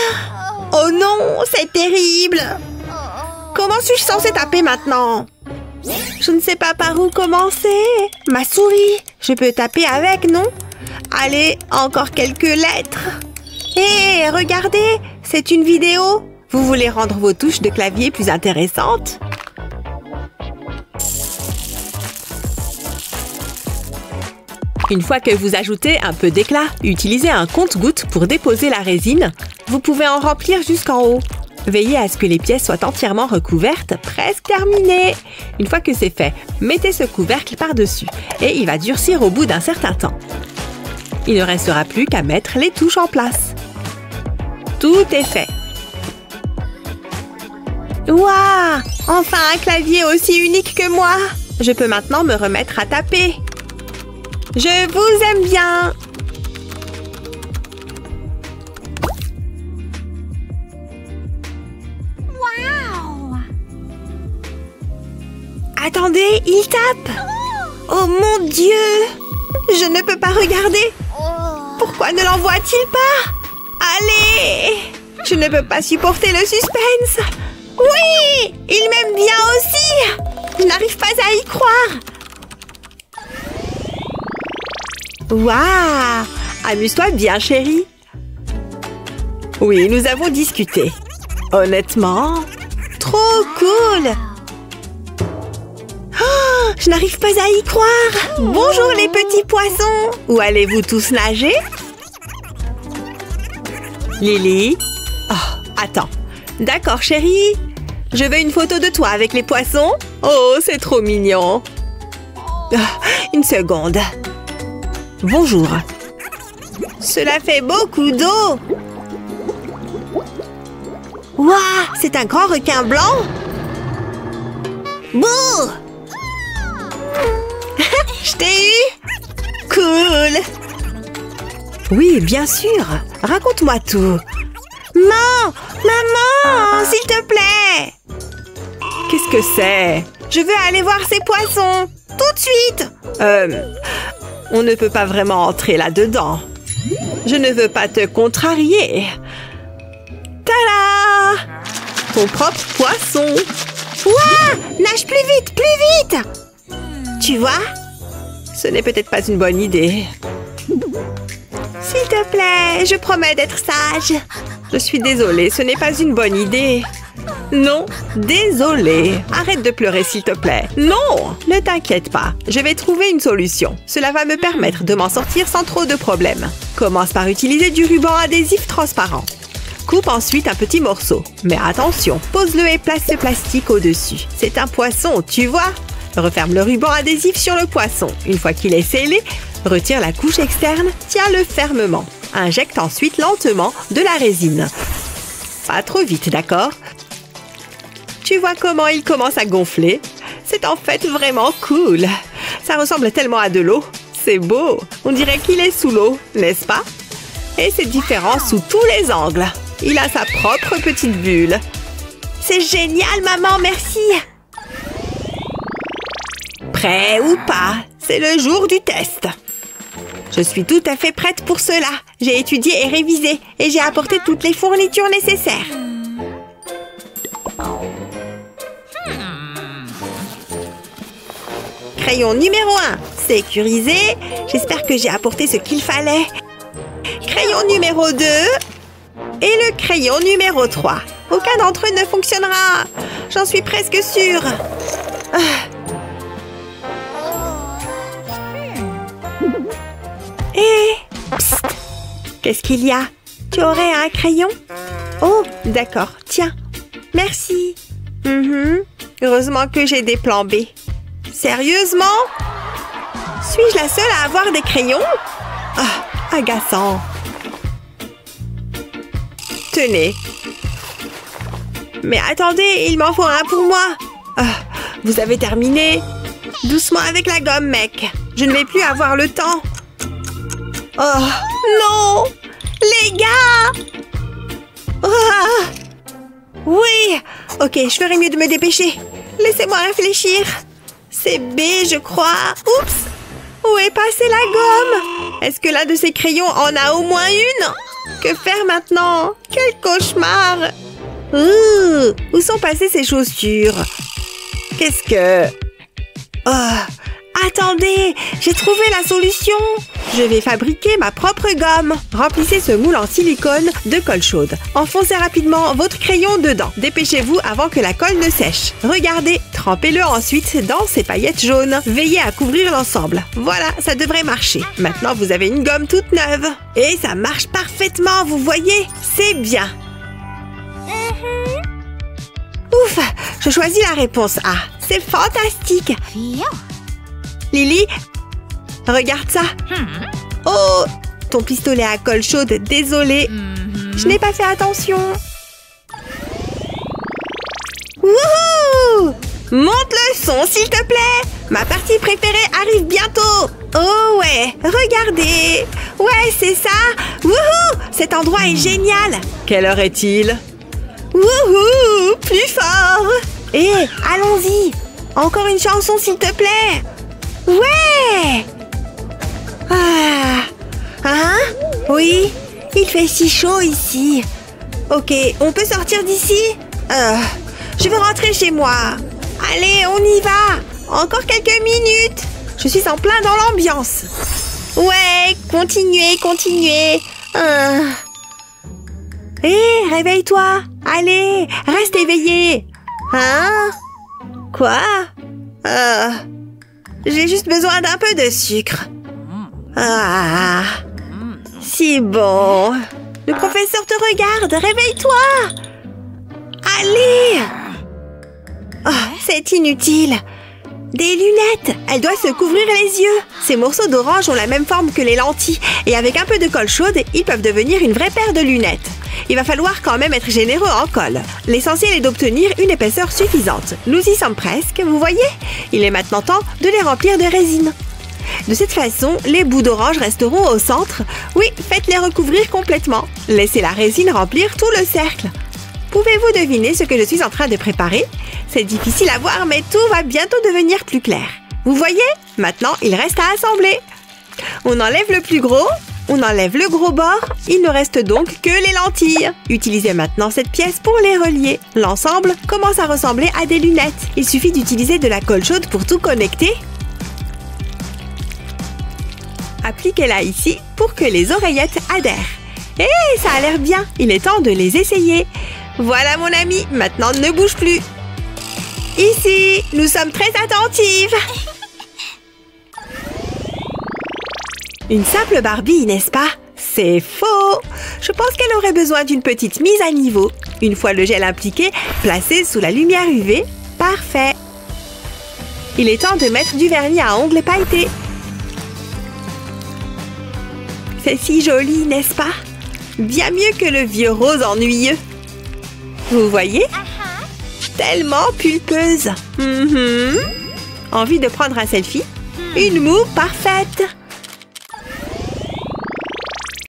Oh non, c'est terrible! Comment suis-je censée taper maintenant? Je ne sais pas par où commencer. Ma souris, je peux taper avec, non? Allez, encore quelques lettres. Hé, regardez, c'est une vidéo. Vous voulez rendre vos touches de clavier plus intéressantes? Une fois que vous ajoutez un peu d'éclat, utilisez un compte-gouttes pour déposer la résine. Vous pouvez en remplir jusqu'en haut. Veillez à ce que les pièces soient entièrement recouvertes, presque terminées. Une fois que c'est fait, mettez ce couvercle par-dessus et il va durcir au bout d'un certain temps. Il ne restera plus qu'à mettre les touches en place. Tout est fait. Waouh! Enfin un clavier aussi unique que moi! Je peux maintenant me remettre à taper. Je vous aime bien! Wow! Attendez, il tape! Oh mon Dieu! Je ne peux pas regarder! Pourquoi ne l'envoie-t-il pas? Allez! Je ne peux pas supporter le suspense! Oui! Il m'aime bien aussi! Je n'arrive pas à y croire! Waouh! Amuse-toi bien, chérie! Oui, nous avons discuté. Honnêtement, trop cool! Oh, je n'arrive pas à y croire! Bonjour les petits poissons! Où allez-vous tous nager? Lily? Oh, attends. D'accord, chérie. Je veux une photo de toi avec les poissons. Oh, c'est trop mignon. Une seconde. Bonjour. Cela fait beaucoup d'eau. Waouh, c'est un grand requin blanc. Bouh! Je t'ai eu. Cool. Oui, bien sûr. Raconte-moi tout. Maman, s'il te plaît. Qu'est-ce que c'est? Je veux aller voir ces poissons. Tout de suite. On ne peut pas vraiment entrer là-dedans. Je ne veux pas te contrarier. Tada! Ton propre poisson. Ouah! Nage plus vite, plus vite! Tu vois? Ce n'est peut-être pas une bonne idée. S'il te plaît, je promets d'être sage. Je suis désolée, ce n'est pas une bonne idée. Non, désolée. Arrête de pleurer, s'il te plaît. Non, ne t'inquiète pas. Je vais trouver une solution. Cela va me permettre de m'en sortir sans trop de problèmes. Commence par utiliser du ruban adhésif transparent. Coupe ensuite un petit morceau. Mais attention, pose-le et place ce plastique au-dessus. C'est un poisson, tu vois? Referme le ruban adhésif sur le poisson. Une fois qu'il est scellé, retire la couche externe, tiens-le fermement. Injecte ensuite lentement de la résine. Pas trop vite, d'accord? Tu vois comment il commence à gonfler? C'est en fait vraiment cool. Ça ressemble tellement à de l'eau. C'est beau. On dirait qu'il est sous l'eau, n'est-ce pas? Et c'est différent sous tous les angles. Il a sa propre petite bulle. C'est génial, maman, merci. Prêt ou pas? C'est le jour du test. Je suis tout à fait prête pour cela. J'ai étudié et révisé et j'ai apporté toutes les fournitures nécessaires. Crayon numéro 1, sécurisé. J'espère que j'ai apporté ce qu'il fallait. Crayon numéro 2 et le crayon numéro 3. Aucun d'entre eux ne fonctionnera. J'en suis presque sûre. Psst. Qu'est-ce qu'il y a? Tu aurais un crayon? Oh, d'accord. Tiens. Merci. Heureusement que j'ai des plans B. Sérieusement? Suis-je la seule à avoir des crayons? agaçant. Tenez. Mais attendez, il m'en faut un pour moi. Vous avez terminé? Doucement avec la gomme, mec. Je ne vais plus avoir le temps. Oh, non! Les gars! Ah! Oui! Ok, je ferais mieux de me dépêcher. Laissez-moi réfléchir. C'est B, je crois. Oups! Où est passée la gomme? Est-ce que l'un de ces crayons en a au moins une? Que faire maintenant? Quel cauchemar! Où sont passées ces chaussures? Qu'est-ce que... Oh, attendez! J'ai trouvé la solution! Je vais fabriquer ma propre gomme. Remplissez ce moule en silicone de colle chaude. Enfoncez rapidement votre crayon dedans. Dépêchez-vous avant que la colle ne sèche. Regardez, trempez-le ensuite dans ces paillettes jaunes. Veillez à couvrir l'ensemble. Voilà, ça devrait marcher. Maintenant, vous avez une gomme toute neuve. Et ça marche parfaitement, vous voyez? C'est bien. Ouf, je choisis la réponse A. C'est fantastique. Lily, regarde ça. Oh, ton pistolet à colle chaude, désolé. Je n'ai pas fait attention. Wouhou! Monte le son, s'il te plaît. Ma partie préférée arrive bientôt. Oh ouais, regardez. Ouais, c'est ça. Wouhou! Cet endroit est génial. Quelle heure est-il? Wouhou! Plus fort! Hé, allons-y! Encore une chanson, s'il te plaît! Ouais! Ah! Hein? Oui? Il fait si chaud ici. Ok, on peut sortir d'ici? Je veux rentrer chez moi. Allez, on y va! Encore quelques minutes! Je suis en plein dans l'ambiance. Ouais, continuez, continuez. Hé, réveille-toi! Allez, reste éveillé! Hein? Quoi? J'ai juste besoin d'un peu de sucre. Ah, si bon. Le professeur te regarde, réveille-toi! Allez! Oh, c'est inutile. Des lunettes! Elle doit se couvrir les yeux. Ces morceaux d'orange ont la même forme que les lentilles. Et avec un peu de colle chaude, ils peuvent devenir une vraie paire de lunettes. Il va falloir quand même être généreux en colle. L'essentiel est d'obtenir une épaisseur suffisante. Nous y sommes presque, vous voyez? Il est maintenant temps de les remplir de résine. De cette façon, les bouts d'orange resteront au centre. Oui, faites-les recouvrir complètement. Laissez la résine remplir tout le cercle. Pouvez-vous deviner ce que je suis en train de préparer? C'est difficile à voir, mais tout va bientôt devenir plus clair. Vous voyez? Maintenant, il reste à assembler. On enlève le plus gros, on enlève le gros bord. Il ne reste donc que les lentilles. Utilisez maintenant cette pièce pour les relier. L'ensemble commence à ressembler à des lunettes. Il suffit d'utiliser de la colle chaude pour tout connecter. Appliquez-la ici pour que les oreillettes adhèrent. Hé, ça a l'air bien. Il est temps de les essayer. Voilà mon ami, maintenant ne bouge plus. Ici, nous sommes très attentives. Une simple Barbie, n'est-ce pas? C'est faux. Je pense qu'elle aurait besoin d'une petite mise à niveau. Une fois le gel impliqué, placé sous la lumière UV. Parfait. Il est temps de mettre du vernis à ongles pailleté. C'est si joli, n'est-ce pas? Bien mieux que le vieux rose ennuyeux. Vous voyez? Tellement pulpeuse. Envie de prendre un selfie? Une moue parfaite.